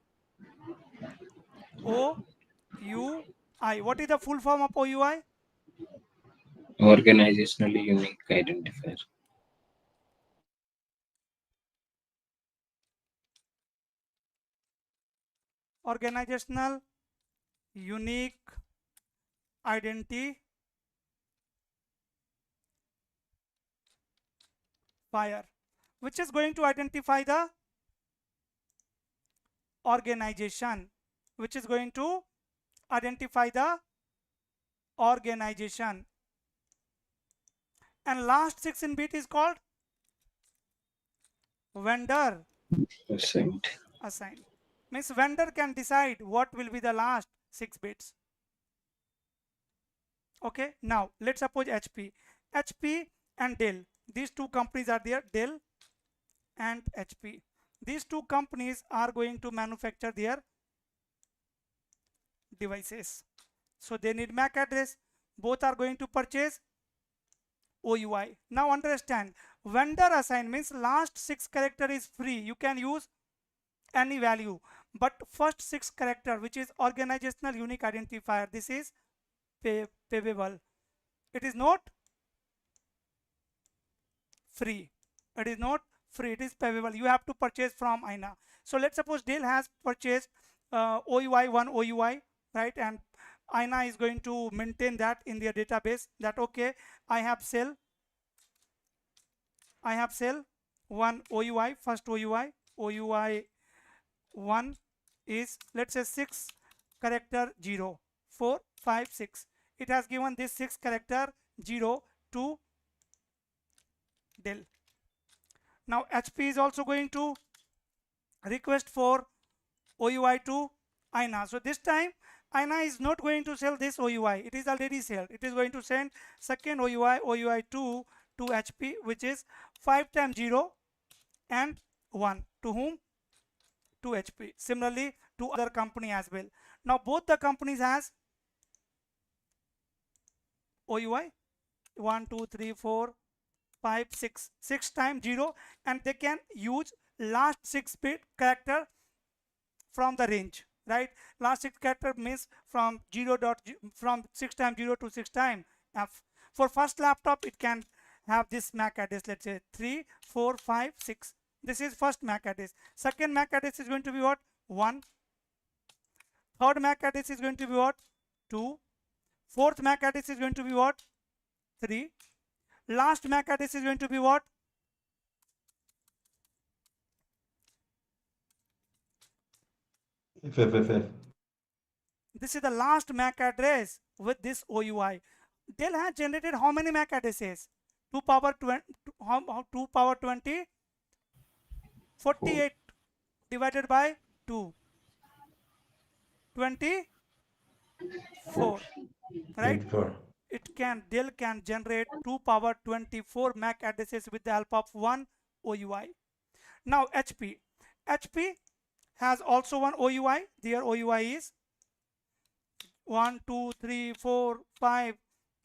OUI. What is the full form of OUI? Organizationally unique identifier. Organizational unique identifier, which is going to identify the organization, and last 6 in bit is called vendor assigned. Means vendor can decide what will be the last 6 bits. Okay, now let's suppose HP and Dell, these two companies are there, Dell and HP. These two companies are going to manufacture their devices, so they need MAC address. Both are going to purchase OUI. Now understand, vendor assign means last 6 character is free, you can use any value, but first 6 character, which is organizational unique identifier, this is payable. It is not free. It is payable. You have to purchase from INA. So let's suppose Dell has purchased OUI 1 OUI, right? And INA is going to maintain that in their database, that okay, I have sell 1 OUI, first OUI 1 is, let's say, 6 character 0, 4, 5, 6. It has given this 6 character 0 to Dell. Now HP is also going to request for OUI to INA. So this time INA is not going to sell this OUI. It is already sold. It is going to send second OUI 2 to HP, which is 5 times 0 and 1. To whom? To HP. Similarly to other company as well. Now both the companies has OUI 1, 2, 3, 4, 5, 6, 6 times 0, and they can use last 6-bit character from the range, right? Last 6 character means from 6 times 0 to 6 times f. For first laptop, it can have this MAC address, let's say 3, 4, 5, 6. This is first MAC address. Second MAC address is going to be what? 1. Third MAC address is going to be what? 2. Fourth MAC address is going to be what? 3. Last MAC address is going to be what? FFFF. This is the last MAC address with this OUI. Dell has generated how many MAC addresses? 2 power 20, 2 power 20? 48 divided by 2. 24, right? 24. Dell can generate 2 power 24 MAC addresses with the help of one OUI. Now HP has also one OUI. Their OUI is 1, 2, 3, 4, 5,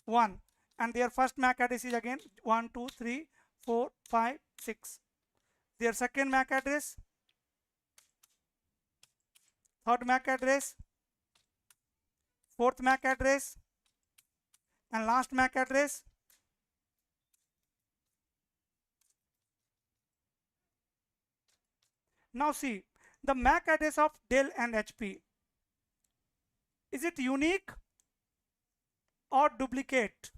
1, and their first MAC address is again 1, 2, 3, 4, 5, 6. Their second MAC address, third MAC address, fourth MAC address, and last MAC address. Now see the MAC address of Dell and HP. Is it unique or duplicate?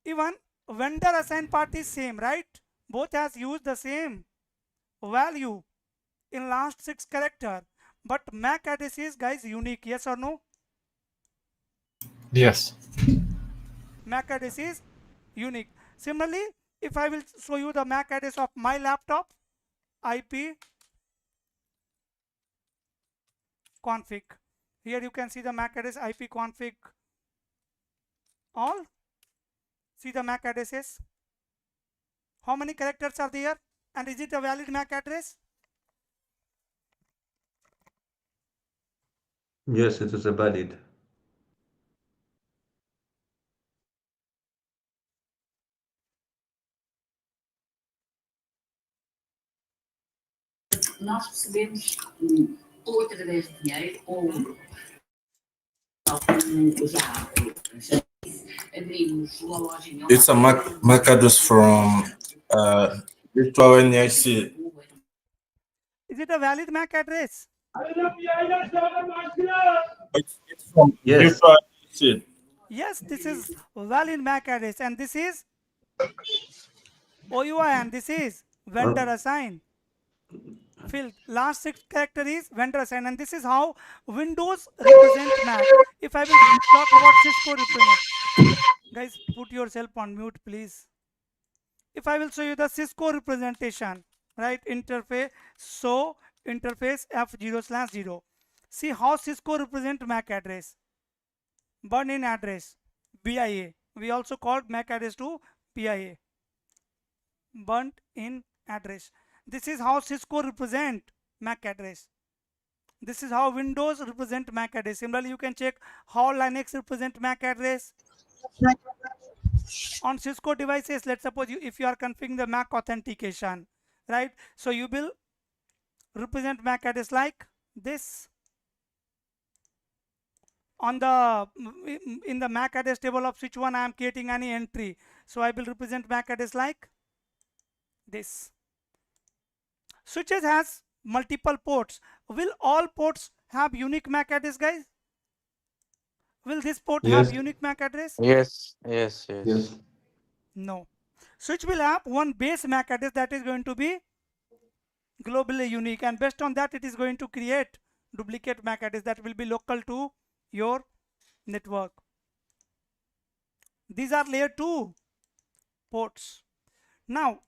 Even vendor assigned part is same, right? Both has used the same value in last 6 character, but MAC address is, guys, unique. Yes or no? Yes. MAC address is unique. Similarly, if I will show you the MAC address of my laptop, IP config. Here you can see the MAC address IP config all. See the MAC addresses. How many characters are there? And is it a valid MAC address? Yes, it is a valid. Nós recebemos outra vez dinheiro ou já abrimos uma lojinha. It's a MAC address from virtual NIC. Is it a valid MAC address? It's from Yes. virtual NIC. Yes, this is valid MAC address, and this is OUI, and this is vendor assigned. Field last 6 character is vendor assigned, and this is how Windows represent MAC. If I will talk about Cisco represent, guys, put yourself on mute, please. If I will show you the Cisco representation, right, interface, so interface F0/0. See how Cisco represent MAC address. Burn in address, BIA. We also called MAC address to PIA. Burnt in address. This is how Cisco represent MAC address. This is how Windows represent MAC address. Similarly, you can check how Linux represent MAC address. On Cisco devices, let's suppose if you are configuring the MAC authentication, right? So you will represent MAC address like this. On the in the MAC address table of switch 1, I am creating any entry. So I will represent MAC address like this. Switches has multiple ports. Will all ports have unique MAC address, guys? Will this port Yes. have unique MAC address? Yes. No. Switch will have one base MAC address that is going to be globally unique, and based on that it is going to create duplicate MAC address that will be local to your network. These are layer 2 ports. Now,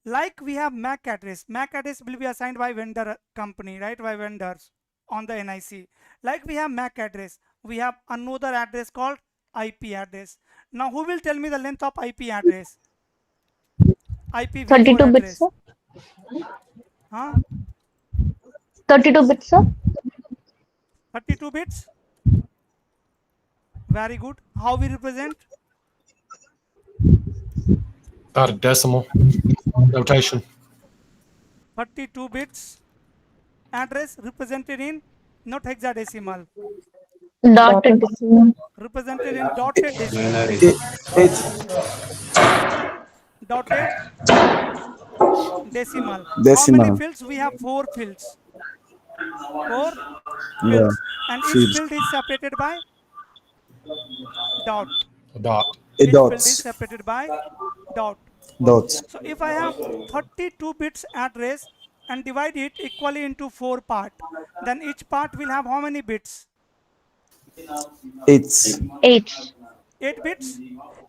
like we have MAC address will be assigned by vendor company, right, by vendors on the NIC. Like we have MAC address, we have another address called IP address. Now who will tell me the length of IP address? IPv4 32 bits, address. sir. Huh? 32 bits, sir. 32 bits. Very good. How we represent? Decimal notation. 32 bits address represented in not hexadecimal. Dotted decimal. Represented in dotted decimal. Dotted decimal. How many Decimal. fields? We have 4 fields. 4 Yeah. fields. And each Fields. field is separated by dot. A dot. A Each field dots. is separated by dot. Dots. So if I have 32 bits address and divide it equally into 4 parts, then each part will have how many bits? 8. 8 bits.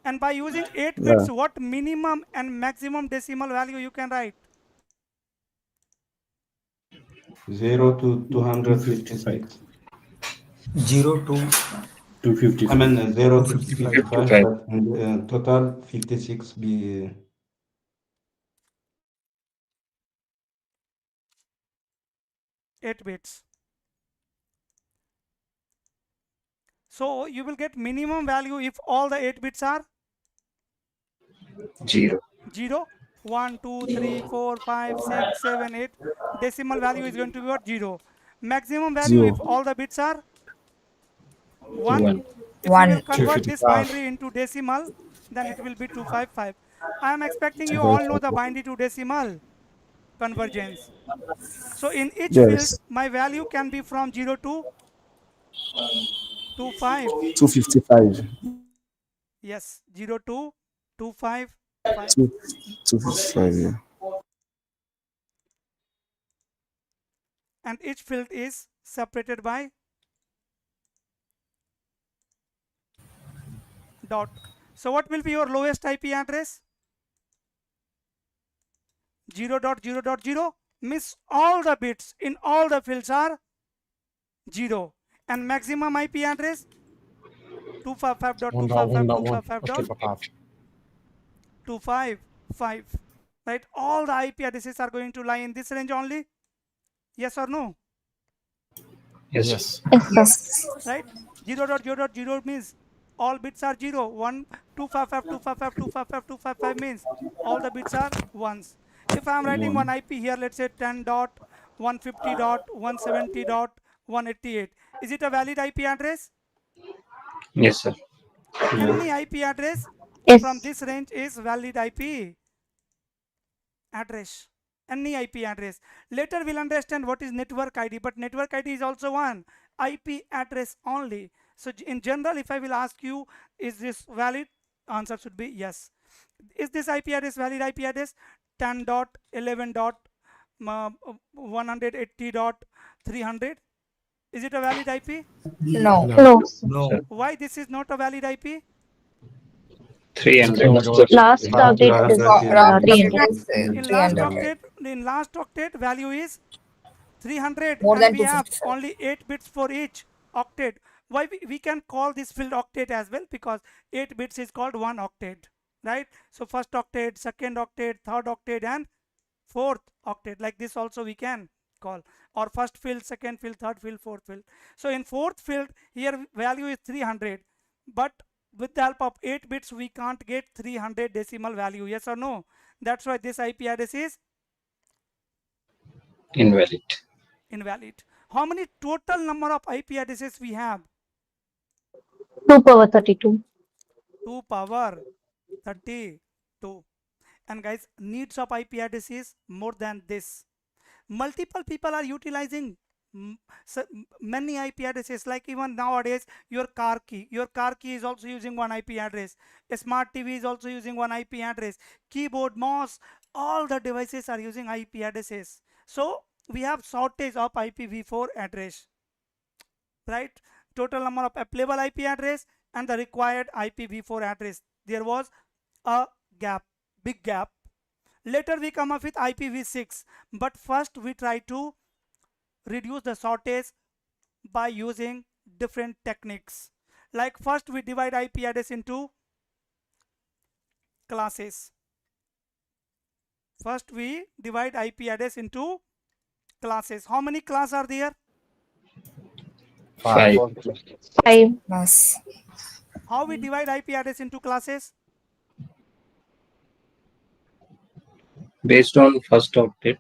And by using 8 Yeah. bits, what minimum and maximum decimal value you can write? 0 to 256. 0 to 255. I mean 0 to 255. 55, but total 56 be 8 bits. So you will get minimum value if all the 8 bits are 0. 0. 1, 2, 3, 4, 5, 6, 7, 8. Decimal value is going to be what? 0. Maximum value 0. if all the bits are 1. 1. If we will convert this binary into decimal, then it will be 255. I am expecting you all know the binary to decimal convergence. So in each field, Yes. my value can be from 0 to 25. 255. Yes, 0 to 255. 255. Yeah. And each field is separated by dot. So what will be your lowest IP address? 0.0.0 means all the bits in all the fields are 0. And maximum IP address 255.255.255. Right? All the IP addresses are going to lie in this range only. Yes or no? Yes. Right? 0.0.0 means all bits are 0. 1, 255, 255, 255, 255 means all the bits are ones. If I am writing one IP here, let's say 10.150.170.188, is it a valid IP address? Yes, sir. Any IP address from this range is valid IP address. Any IP address. Later we'll understand what is network ID, but network ID is also one IP address only. So in general, if I will ask you, is this valid? Answer should be yes. Is this IP address valid IP address? 10.11.180.300. Is it a valid IP? No. Why this is not a valid IP? 300. Last octet is 300. In last octet value is 300 More and than we have 255. only 8 bits for each octet. Why we can call this field octet as well, because 8 bits is called one octet, right? So first octet, second octet, third octet and fourth octet, like this also we can call, or first field, second field, third field, fourth field. So in fourth field here value is 300, but with the help of 8 bits we can't get 300 decimal value. Yes or no? That's why this IP address is Invalid. How many total number of IP addresses we have? 2 power 32. 2 power 32. And guys, needs of IP address is more than this. Multiple people are utilizing many IP addresses, like even nowadays your car key is also using one IP address. A smart TV is also using one IP address. Keyboard, mouse, all the devices are using IP addresses. So we have shortage of IPv4 address, right? Total number of applicable IP address and the required IPv4 address, there was a gap, big gap. Later we come up with IPv6, but first we try to reduce the shortage by using different techniques. Like first we divide IP address into classes. First we divide IP address into classes. How many classes are there? 5. 5. How we divide IP address into classes? Based on first octet,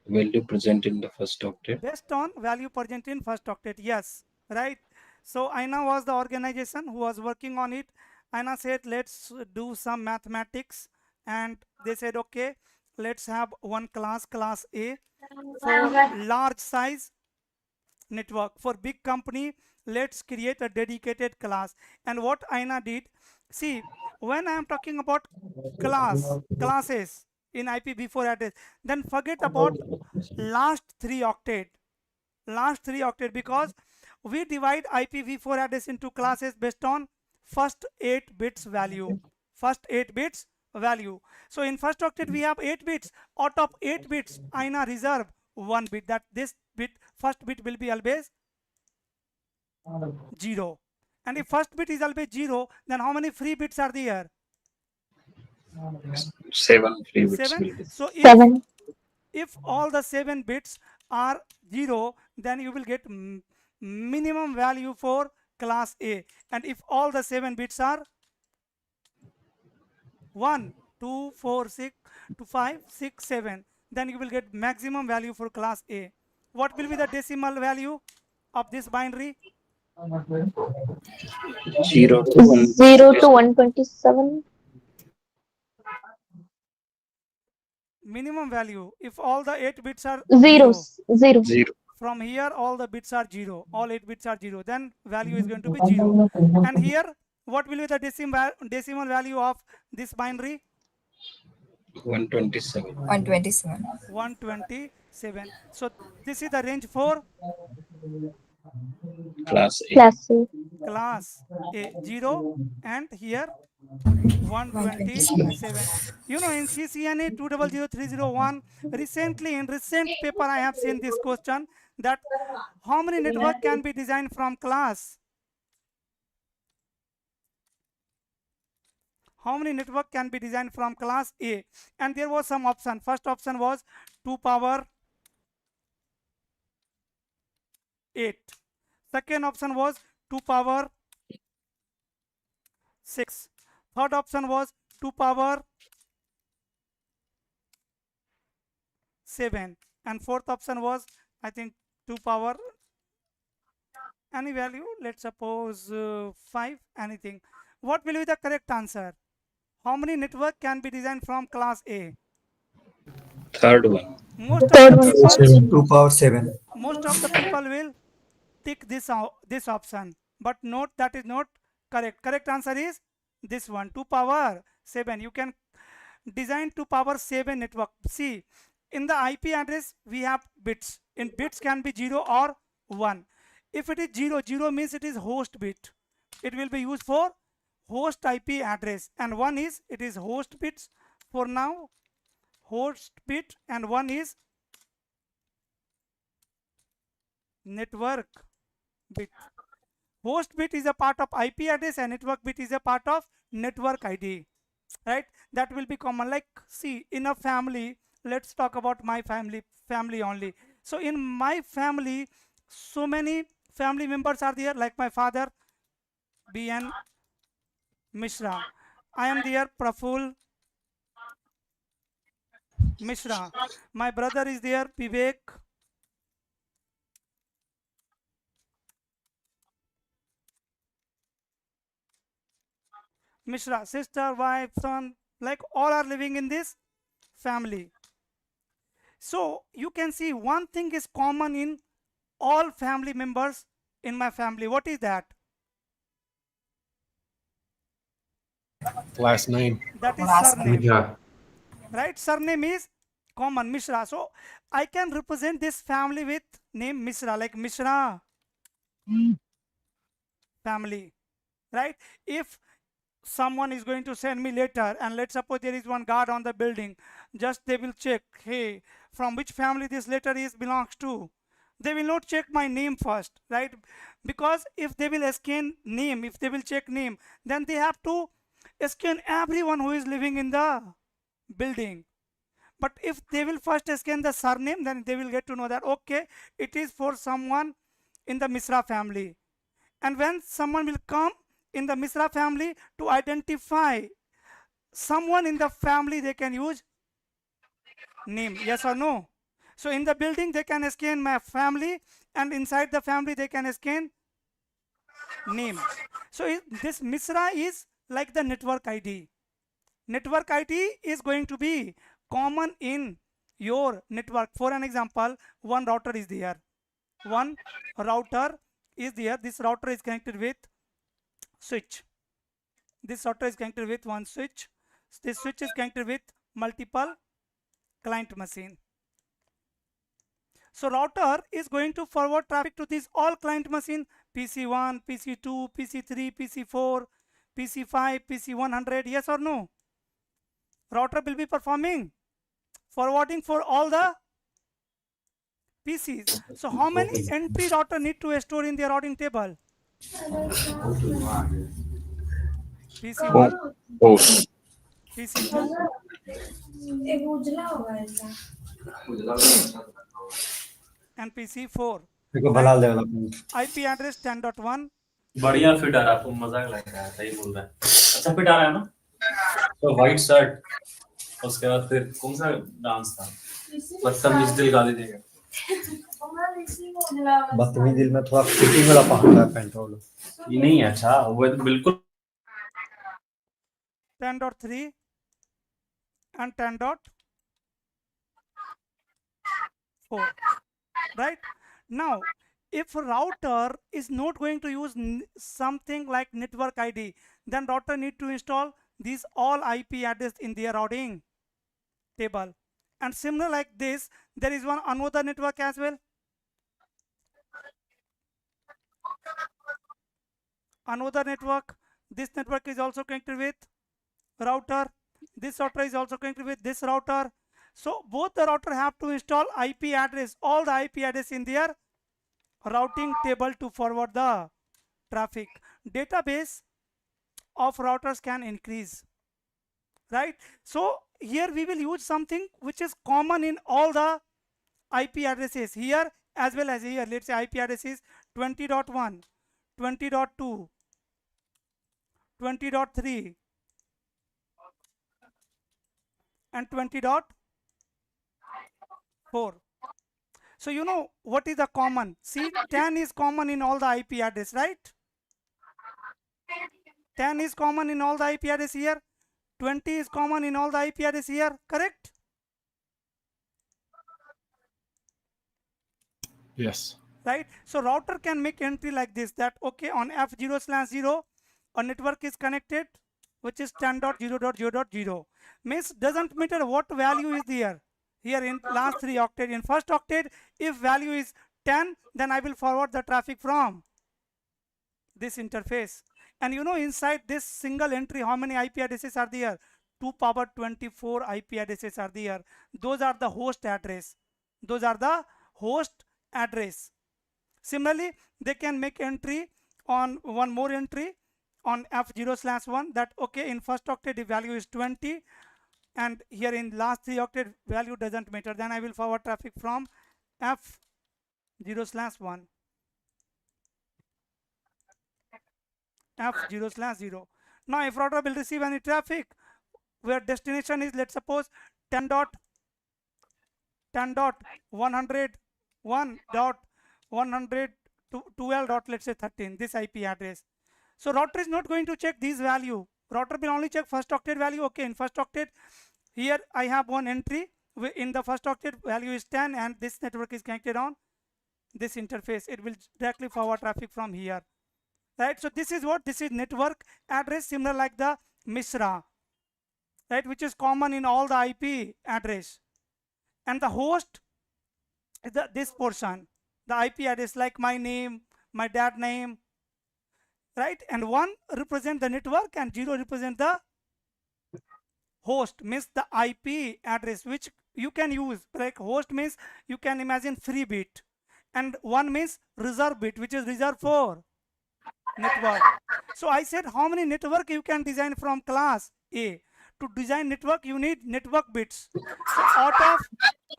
value present in the first octet. Based on value present in first octet, yes, right. So Aina was the organization who was working on it. Aina said, let's do some mathematics, and they said, okay, let's have one class, class A, for large size network. For big company, let's create a dedicated class. And what Aina did, see, when I am talking about classes in IPv4 address, then forget about last 3 octet, because we divide IPv4 address into classes based on first 8 bits value. So in first octet we have 8 bits. Out of 8 bits, Aina reserve 1 bit, that this bit, first bit will be always 0. And if first bit is always 0, then how many free bits are there? 7 free bits 7. will be. So if all the 7 bits are 0, then you will get minimum value for class A. And if all the 7 bits are 1, 2, 4, 6, 2, 5, 6, 7, then you will get maximum value for class A. What will be the decimal value of this binary? 0 to 127. Minimum value, if all the 8 bits are Zeros. Zero. From here all the bits are 0, all 8 bits are 0, then value is going to be 0. And here, what will be the decimal value of this binary? 127. 127. 127. So this is the range for Class A. Class A 0, and here 127. You know, in CCNA 200301, recently in recent paper I have seen this question, that how many network can be designed from class? How many network can be designed from class A? And there was some option. First option was 2 power 8. Second option was 2 power 6. Third option was 2 power 7. And fourth option was, I think, 2 power any value, let's suppose 5, anything. What will be the correct answer? How many network can be designed from class A? Third one. Most of the people, 2 power 7. most of the people will tick this option, but note that is not correct. Correct answer is this one, 2 power 7. You can design 2 power 7 network. See, in the IP address we have bits. In bits can be 0 or 1. If it is 0, 0 means it is host bit. It will be used for host IP address, and 1 is, it is host bits for now, host bit, and 1 is network bit. Host bit is a part of IP address and network bit is a part of network ID, right? That will be common. Like, see, in a family, let's talk about my family only. So in my family, so many family members are there, like my father, BN Mishra. I am there, Praphul Mishra. My brother is there, Vivek Mishra. Sister, wife, son, like all are living in this family. So you can see one thing is common in all family members in my family. What is that? Last name. That is surname. Mishra. Right? Surname is common, Mishra. So I can represent this family with name Mishra, like Mishra family. Right? If someone is going to send me letter, and let's suppose there is one guard on the building, just they will check, hey, from which family this letter is belongs to. They will not check my name first, right? Because if they will scan name, if they will check name, then they have to scan everyone who is living in the building. But if they will first scan the surname, then they will get to know that, okay, it is for someone in the Mishra family. And when someone will come in the Mishra family to identify someone in the family, they can use name, yes or no? So in the building they can scan my family, and inside the family they can scan name. So this Mishra is like the network ID. Network ID is going to be common in your network. For an example, one router is there. One router is there. This router is connected with switch. This router is connected with one switch. This switch is connected with multiple client machine. So router is going to forward traffic to this all client machine, PC1, PC2, PC3, PC4, PC5, PC100, yes or no? Router will be performing forwarding for all the PCs. So how many entry router need to store in their routing table? PC1, PC2, and PC4. Right? IP address 10.1. बढ़िया fit आ रहा है, आपको मजाक लग रहा है, सही बोल रहा है। अच्छा फिट आ रहा है ना? तो व्हाइट शर्ट, उसके बाद फिर कौन सा डांस था? बदतमीज दिल गा दीजिएगा। बदतमीज दिल में थोड़ा फिटिंग वाला पहनता है पैंट वाला। ये नहीं है अच्छा, वो बिल्कुल 10.3 and 10.4. Right? Now, if router is not going to use something like network ID, then router need to install these all IP address in their routing table. And similar like this, there is one another network as well. Another network. This network is also connected with router. This router is also connected with this router. So both the router have to install IP address, all the IP address in their routing table to forward the traffic. Database of routers can increase, right? So here we will use something which is common in all the IP addresses here as well as here. Let's say IP address is 20.1, 20.2, 20.3 and 20.4. So you know what is the common? See, 10 is common in all the IP address, right? 10 is common in all the IP address here. 20 is common in all the IP address here, correct? Yes. Right? So router can make entry like this, that okay, on F0/0 a network is connected which is 10.0.0.0. Means doesn't matter what value is there. Here in last 3 octet, in first octet, if value is 10, then I will forward the traffic from this interface. And you know inside this single entry how many IP addresses are there? 2 power 24 IP addresses are there. Those are the host address. Those are the host address. Similarly, they can make entry on one more entry on F0/1, that okay, in first octet the value is 20 and here in last 3 octet value doesn't matter, then I will forward traffic from F0/1, F0/0. Now if router will receive any traffic where destination is, let's suppose 10.101.112. Let's say 13, this IP address. So router is not going to check this value. Router will only check first octet value. Okay, in first octet here I have one entry in the first octet value is 10 and this network is connected on this interface. It will directly forward traffic from here, right? So this is what, this is network address, similar like the Mishra, right, which is common in all the IP address. And the host is this portion, the IP address, like my name, my dad name, right? And 1 represent the network and 0 represent the host, means the IP address which you can use. Like host means you can imagine 3 bit and 1 means reserve bit, which is reserved for network. So I said how many network you can design from class A. To design network you need network bits. So out of,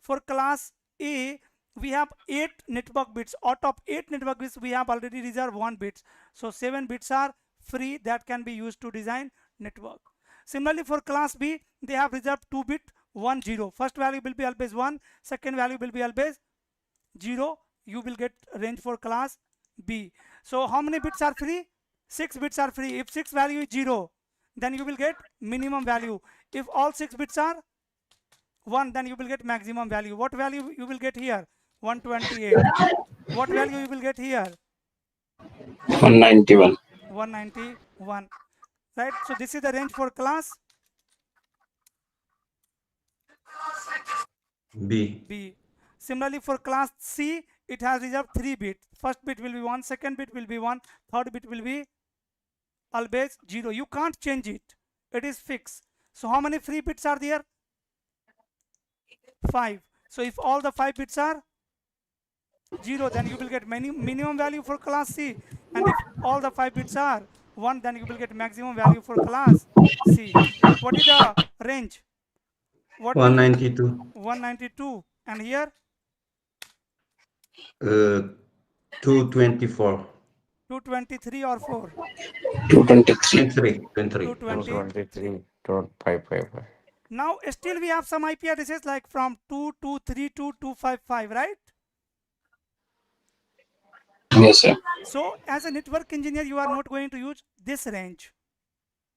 for class A we have 8 network bits. Out of 8 network bits, we have already reserved 1 bit. So 7 bits are free that can be used to design network. Similarly, for class B, they have reserved 2 bit 1 0. First value will be always 1, second value will be always 0. You will get range for class B. So how many bits are free? 6 bits are free. If 6 value is 0, then you will get minimum value. If all 6 bits are 1, then you will get maximum value. What value you will get here? 128. What value you will get here? 191. 191. Right? So this is the range for class B. B. Similarly, for class C, it has reserved 3 bits. First bit will be 1, second bit will be 1, third bit will be always 0. You can't change it. It is fixed. So how many free bits are there? 5. So if all the 5 bits are 0, then you will get minimum value for class C. And if all the 5 bits are 1, then you will get maximum value for class C. What is the range? What 192. 192. And here? 224. 223 or 4? 223. 223.555. Now still we have some IP addresses like from 223 to 255, right? Yes, sir. So as a network engineer, you are not going to use this range,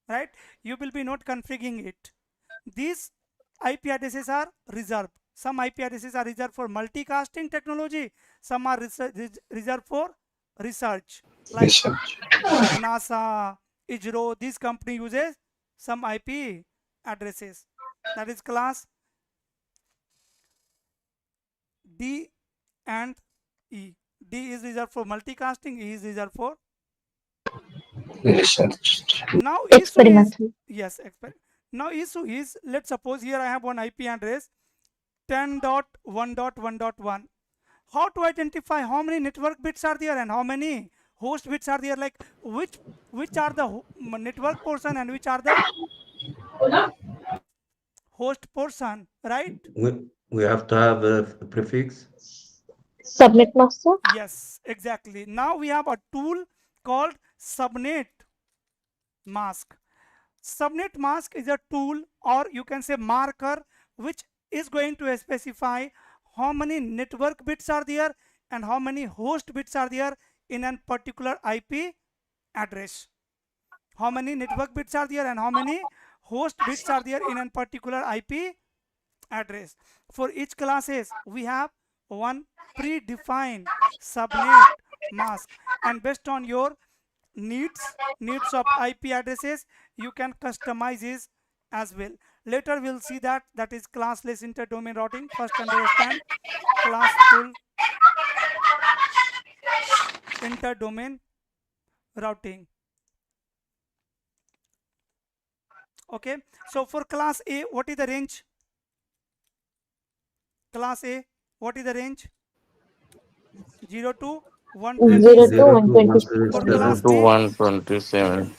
right? You will be not configuring it. These IP addresses are reserved. Some IP addresses are reserved for multicasting technology. Some are reserved for research. Like NASA, ISRO, this company uses some IP addresses. That is class D and E. D is reserved for multicasting, E is reserved for research. now issue is, yes, now issue is, let's suppose here I have one IP address 10.1.1.1. How to identify how many network bits are there and how many host bits are there? Like which are the network portion and which are the host portion, right? We have to have a prefix. Subnet master? Yes, exactly. Now we have a tool called Subnet mask. Subnet mask is a tool, or you can say marker, which is going to specify how many network bits are there and how many host bits are there in a particular IP address. How many network bits are there and how many host bits are there in a particular IP address. For each classes, we have one predefined subnet mask, and based on your needs of IP addresses, you can customize it as well. Later we'll see that is classless interdomain routing. First understand classful interdomain routing. Okay, so for class A, what is the range? Class A, what is the range? 0 to 127. For class B, 127.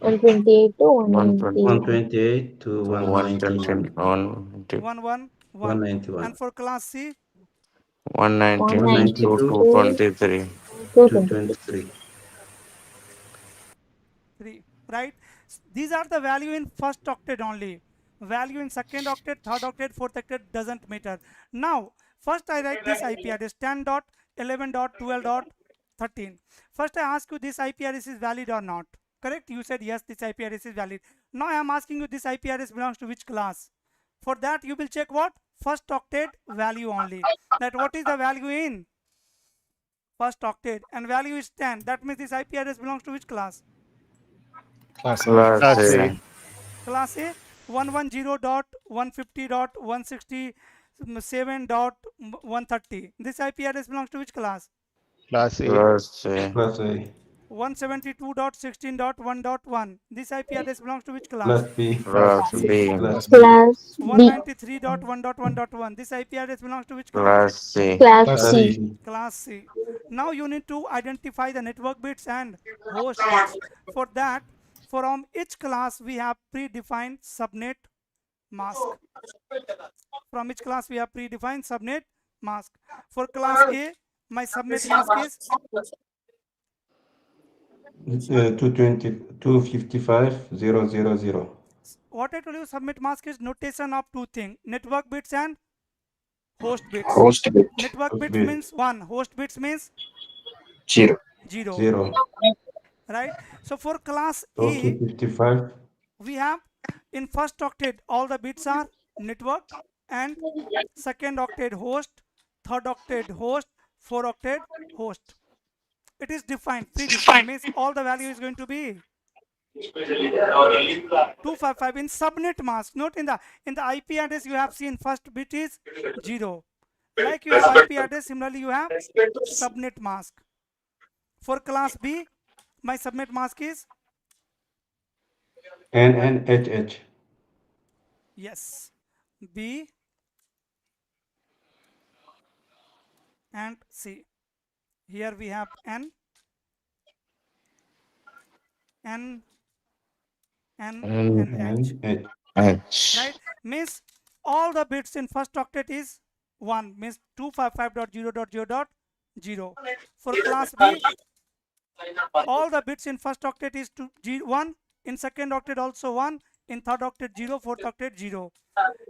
128 to 128 to 191. 191. And for class C, 192 to 223. 223. Right? These are the value in first octet only. Value in second octet, third octet, fourth octet doesn't matter. Now, first I write this IP address 10.11.12.13. First I ask you this IP address is valid or not. Correct? You said yes, this IP address is valid. Now I am asking you this IP address belongs to which class. For that you will check what? First octet value only. That what is the value in first octet, and value is 10. That means this IP address belongs to which class? Class A. Class A 110.150.167.130. This IP address belongs to which class? Class A. Class A. 172.16.1.1. This IP address belongs to which class? Class B. Class B. Class B. 193.1.1.1. This IP address belongs to which class? Class C. Class C. Class C. Now you need to identify the network bits and host bits. For that, from each class we have predefined subnet mask. From each class we have predefined subnet mask. For class A, my subnet mask is 255,000. what I told you. Subnet mask is notation of two things: network bits and host bits. Host bit. Network Host bits bit. means 1, host bits means 0. 0. 0. Right? So for class So A, 255. we have in first octet all the bits are network, and second octet host, third octet host, fourth octet host. It is defined, predefined, means all the value is going to be 255 in subnet mask, not in the IP address. You have seen first bit is 0. Like you have IP address, similarly you have subnet mask. For class B, my subnet mask is NNHH. yes, B and C. Here we have N, and H. Right? Means all the bits in first octet is 1, means 255.0.0.0. For class B, all the bits in first octet is 1, in second octet also 1, in third octet 0, fourth octet 0.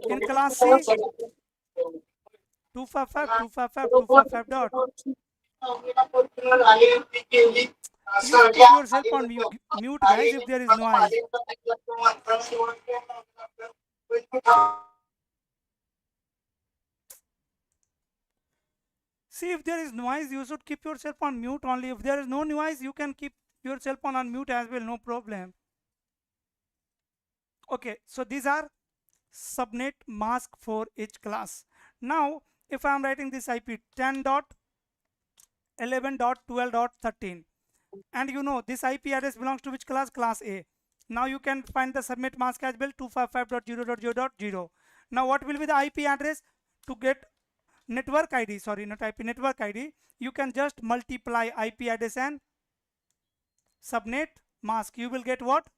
In class C, 255, 255, 255 dot. Please put yourself on mute, guys, if there is noise. See, if there is noise, you should keep yourself on mute only. If there is no noise, you can keep yourself on unmute as well, no problem. Okay, so these are subnet mask for each class. Now, if I am writing this IP 10.11.12.13, and you know this IP address belongs to which class? Class A. Now you can find the subnet mask as well, 255.0.0.0. Now what will be the IP address? To get network ID, sorry, not IP, network ID, you can just multiply IP address and subnet mask. You will get what?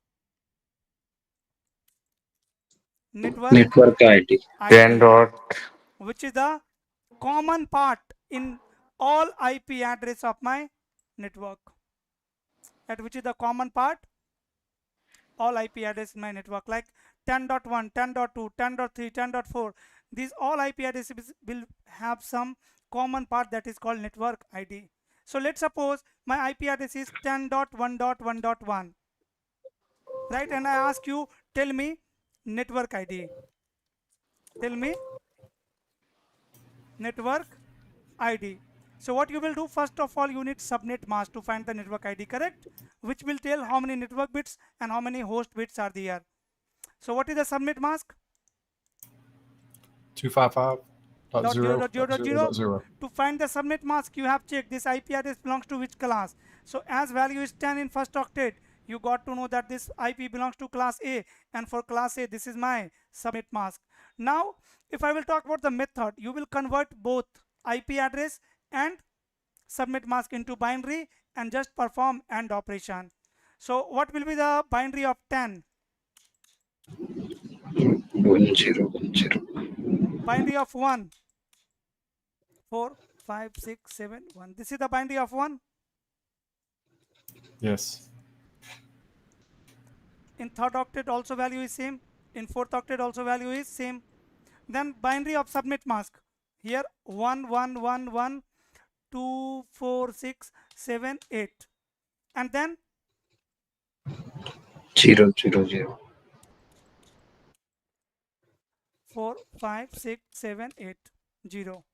Network ID. 10 dot. Which is the common part in all IP address of my network. At which is the common part? All IP address in my network, like 10.1, 10.2, 10.3, 10.4. These all IP addresses will have some common part that is called network ID. So let's suppose my IP address is 10.1.1.1. Right? And I ask you, tell me network ID. Tell me network ID. So what you will do, first of all, you need subnet mask to find the network ID, correct? Which will tell how many network bits and how many host bits are there. So what is the subnet mask? 255.0.0.0. To find the subnet mask, you have checked this IP address belongs to which class. So as value is 10 in first octet, you got to know that this IP belongs to class A, and for class A, this is my subnet mask. Now, if I will talk about the method, you will convert both IP address and subnet mask into binary and just perform AND operation. So what will be the binary of 10? 1010. Binary of 1? 4, 5, 6, 7, 1. This is the binary of 1. Yes. In third octet also value is same. In fourth octet also value is same. Then binary of subnet mask. Here 1, 1, 1, 1, 2, 4, 6, 7, 8. And then 0, 0, 0. 4, 5, 6, 7, 8, 0.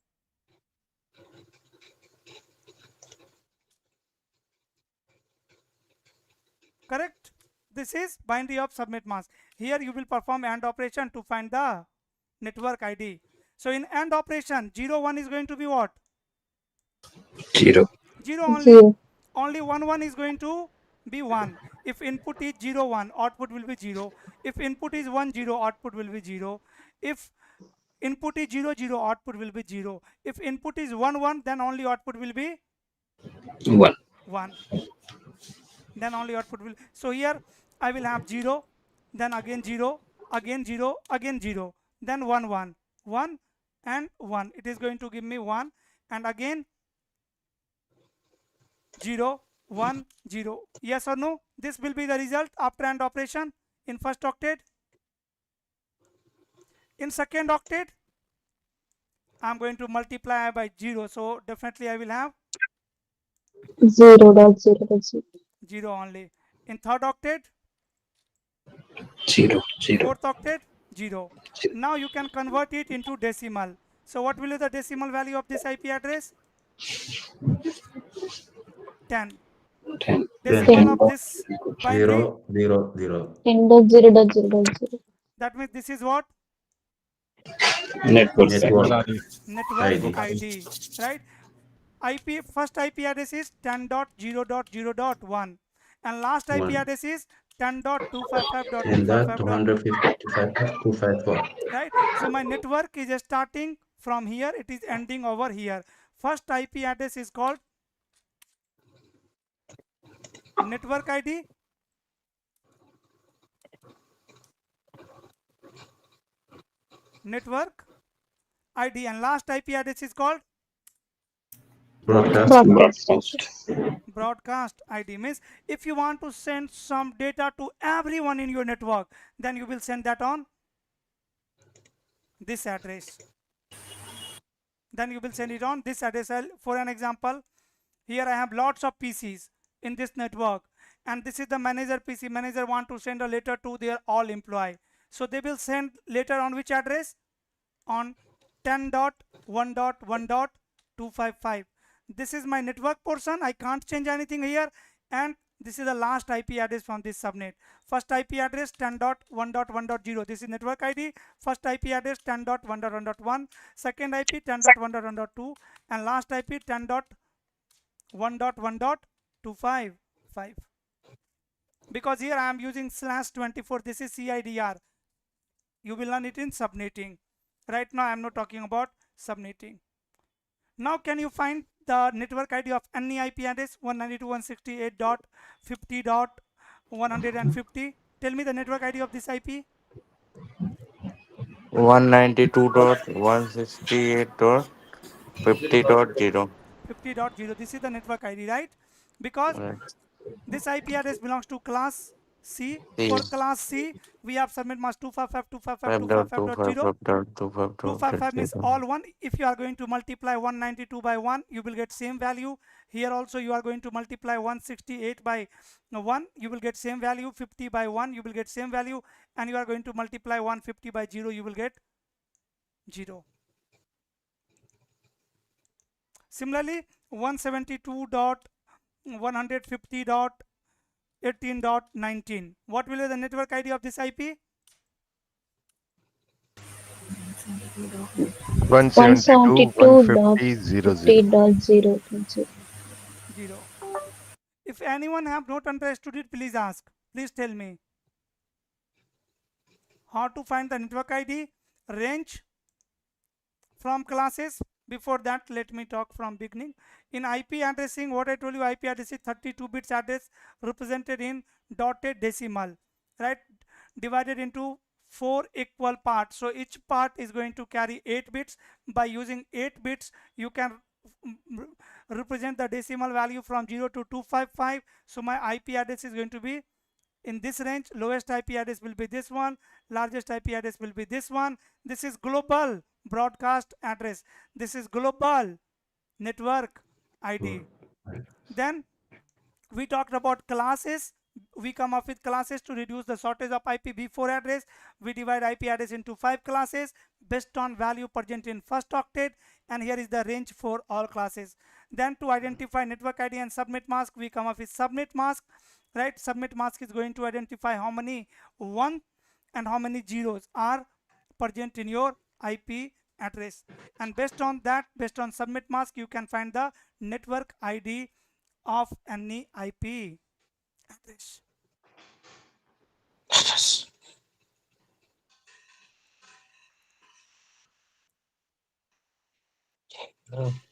Correct? This is binary of subnet mask. Here you will perform AND operation to find the network ID. So in AND operation, 0, 1 is going to be what? 0. 0 only. Only 1, 1 is going to be 1. If input is 0, 1, output will be 0. If input is 1, 0, output will be 0. If input is 0, 0, output will be 0. If input is 1, 1, then only output will be 1. 1. Then only output will. So here I will have 0, then again 0, again 0, again 0, then 1, 1, 1, and 1. It is going to give me 1 and again 0, 1, 0. Yes or no? This will be the result after AND operation in first octet. In second octet, I'm going to multiply by 0. So definitely I will have 0.0.0. 0 only. In third octet, 0, 0. fourth octet, 0. Now you can convert it into decimal. So what will be the decimal value of this IP address? 10. 10. Decimal of this binary? 0.0.0. 10.0.0.0. That means this is what? Network. Network ID, right? IP first IP address is 10.0.0.1 and last IP 1. address is 10.255.255.254. right? So my network is starting from here, it is ending over here. First IP address is called network ID. Network ID and last IP address is called broadcast ID. Means if you want to send some data to everyone in your network, then you will send that on this address. Then you will send it on this address. For an example, here I have lots of PCs in this network and this is the manager PC. Manager want to send a letter to their all employee. So they will send letter on which address? On 10.1.1.255. This is my network portion. I can't change anything here and this is the last IP address from this subnet. First IP address 10.1.1.0. This is network ID. First IP address 10.1.1.1. Second IP 10.1.1.2 and last IP 10.1.1.255. Because here I am using /24. This is CIDR. You will learn it in subnetting. Right now I am not talking about subnetting. Now can you find the network ID of any IP address 192.168.50.150? Tell me the network ID of this IP. 192.168.50.0. 50.0. This is the network ID, right? Because this IP address belongs to class C. For class C, we have subnet mask 255.255.255.0. 255 means all one. If you are going to multiply 192 by 1, you will get same value. Here also you are going to multiply 168 by 1, you will get same value. 50 by 1, you will get same value. And you are going to multiply 150 by 0, you will get 0. Similarly, 172.150.18.19. What will be the network ID of this IP? 172.150.0.0. If anyone have not understood it, please ask. Please tell me. How to find the network ID? Range from classes. Before that, let me talk from beginning. In IP addressing, what I told you, IP address is 32 bits address represented in dotted decimal, right? Divided into 4 equal parts. So each part is going to carry 8 bits. By using 8 bits, you can represent the decimal value from 0 to 255. So my IP address is going to be in this range. Lowest IP address will be this one, largest IP address will be this one. This is global broadcast address. This is global network ID. Then we talked about classes. We come up with classes to reduce the shortage of IPv4 address. We divide IP address into 5 classes based on value present in first octet, and here is the range for all classes. Then to identify network ID and subnet mask, we come up with subnet mask, right? Subnet mask is going to identify how many 1 and how many zeros are present in your IP address, and based on that, based on subnet mask, you can find the network ID of any IP address.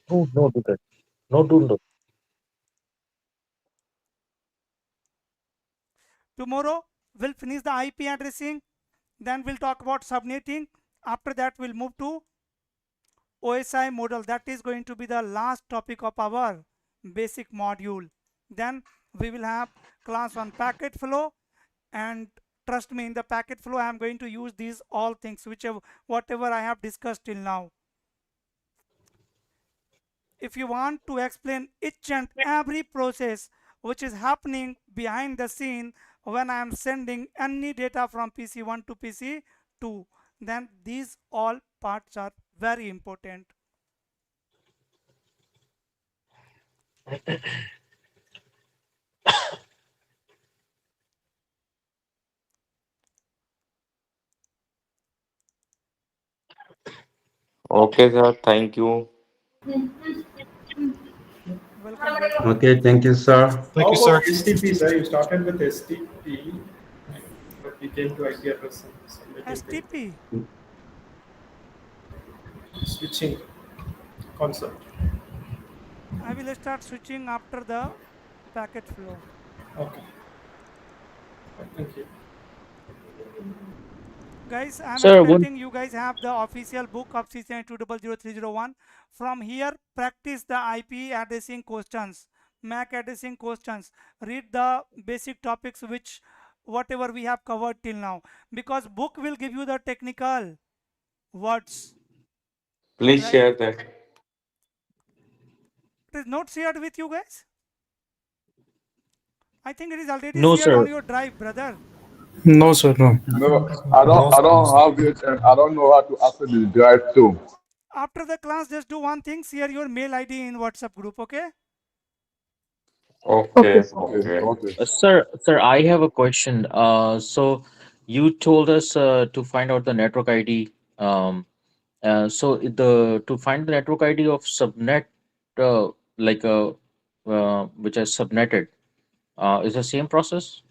No, do that. No, do. Tomorrow we'll finish the IP addressing, then we'll talk about subnetting. After that we'll move to OSI model. That is going to be the last topic of our basic module. Then we will have class on packet flow, and trust me, in the packet flow I am going to use these all things, whatever I have discussed till now. If you want to explain each and every process which is happening behind the scene when I am sending any data from PC1 to PC2, then these all parts are very important. Okay, sir. Thank you. Welcome. Okay, thank you, sir. How about STP, sir? You started with STP, but we came to IP address and STP. Switching concept. I will start switching after the packet flow. Okay. Thank you. Guys, I am Sir, expecting you guys have the official book of CCNA 200301. From here, practice the IP addressing questions, MAC addressing questions. Read the basic topics which whatever we have covered till now, because book will give you the technical words. Please Right? share that. It is not shared with you guys? I think it is already no, shared on sir. your drive, brother. No, sir, no. No, I don't have it, and I don't know how to access the drive too. After the class, just do one thing, share your mail ID in WhatsApp group, okay? Okay. Okay. Sir, I have a question. So you told us to find out the network ID. So to find the network ID of subnet, like which is subnetted, is the same process?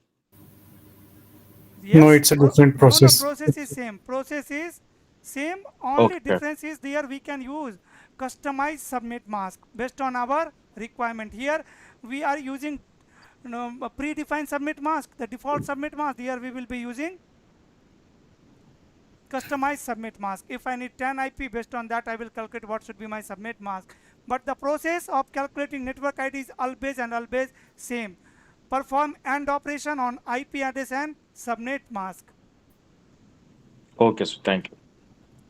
No, Yes. it's a different No, process. process is same. Process is same. Only Okay. difference is there we can use customized subnet mask based on our requirement. Here we are using a predefined subnet mask, the default subnet mask. Here we will be using customized subnet mask. If I need 10 IP, based on that I will calculate what should be my subnet mask. But the process of calculating network ID is always and always same. Perform AND operation on IP address and subnet mask. Okay, so thank you.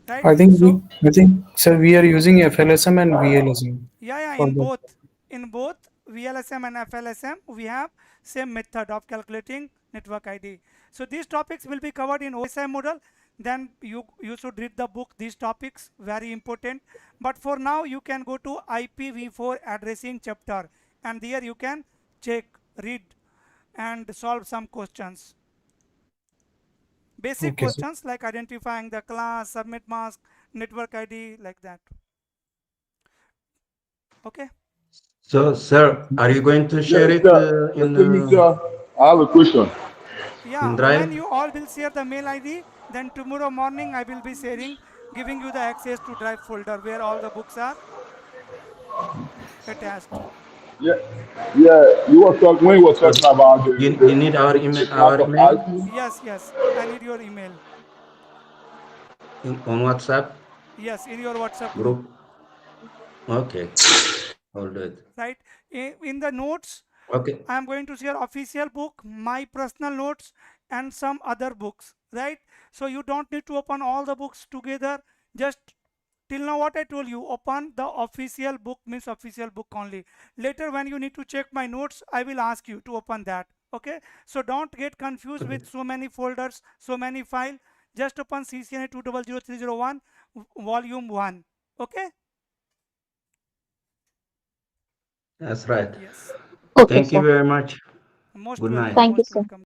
Right? I think So sir, we are using FLSM and VLSM. yeah, for in the- both VLSM and FLSM we have same method of calculating network ID. So these topics will be covered in OSI model. Then you should read the book, these topics very important. But for now you can go to IPv4 addressing chapter, and there you can check, read and solve some questions. Basic Okay, sir. questions like identifying the class, subnet mask, network ID, like that. Okay. So, sir, are you going to share it Excuse me, sir. I have a question. Yeah, Drive? when you all will share the mail ID, then tomorrow morning I will be sharing, giving you the access to drive folder where all the books are attached. Yeah, You were talking when you were So talking about you need our the email, class our of email IP. Yes, I need your email. on WhatsApp Yes, in your WhatsApp group. group. Okay, I'll do it. Right? In the notes, Okay. I am going to share official book, my personal notes, and some other books. Right? So you don't need to open all the books together. Just till now what I told you, open the official book, means official book only. Later when you need to check my notes, I will ask you to open that. Okay? So don't get confused with so many folders, so many files. Just open CCNA 200301 volume 1. Okay? That's right. Yes. Okay, Thank you sir. very much. Most Good welcome. night. Thank you, Most sir. welcome.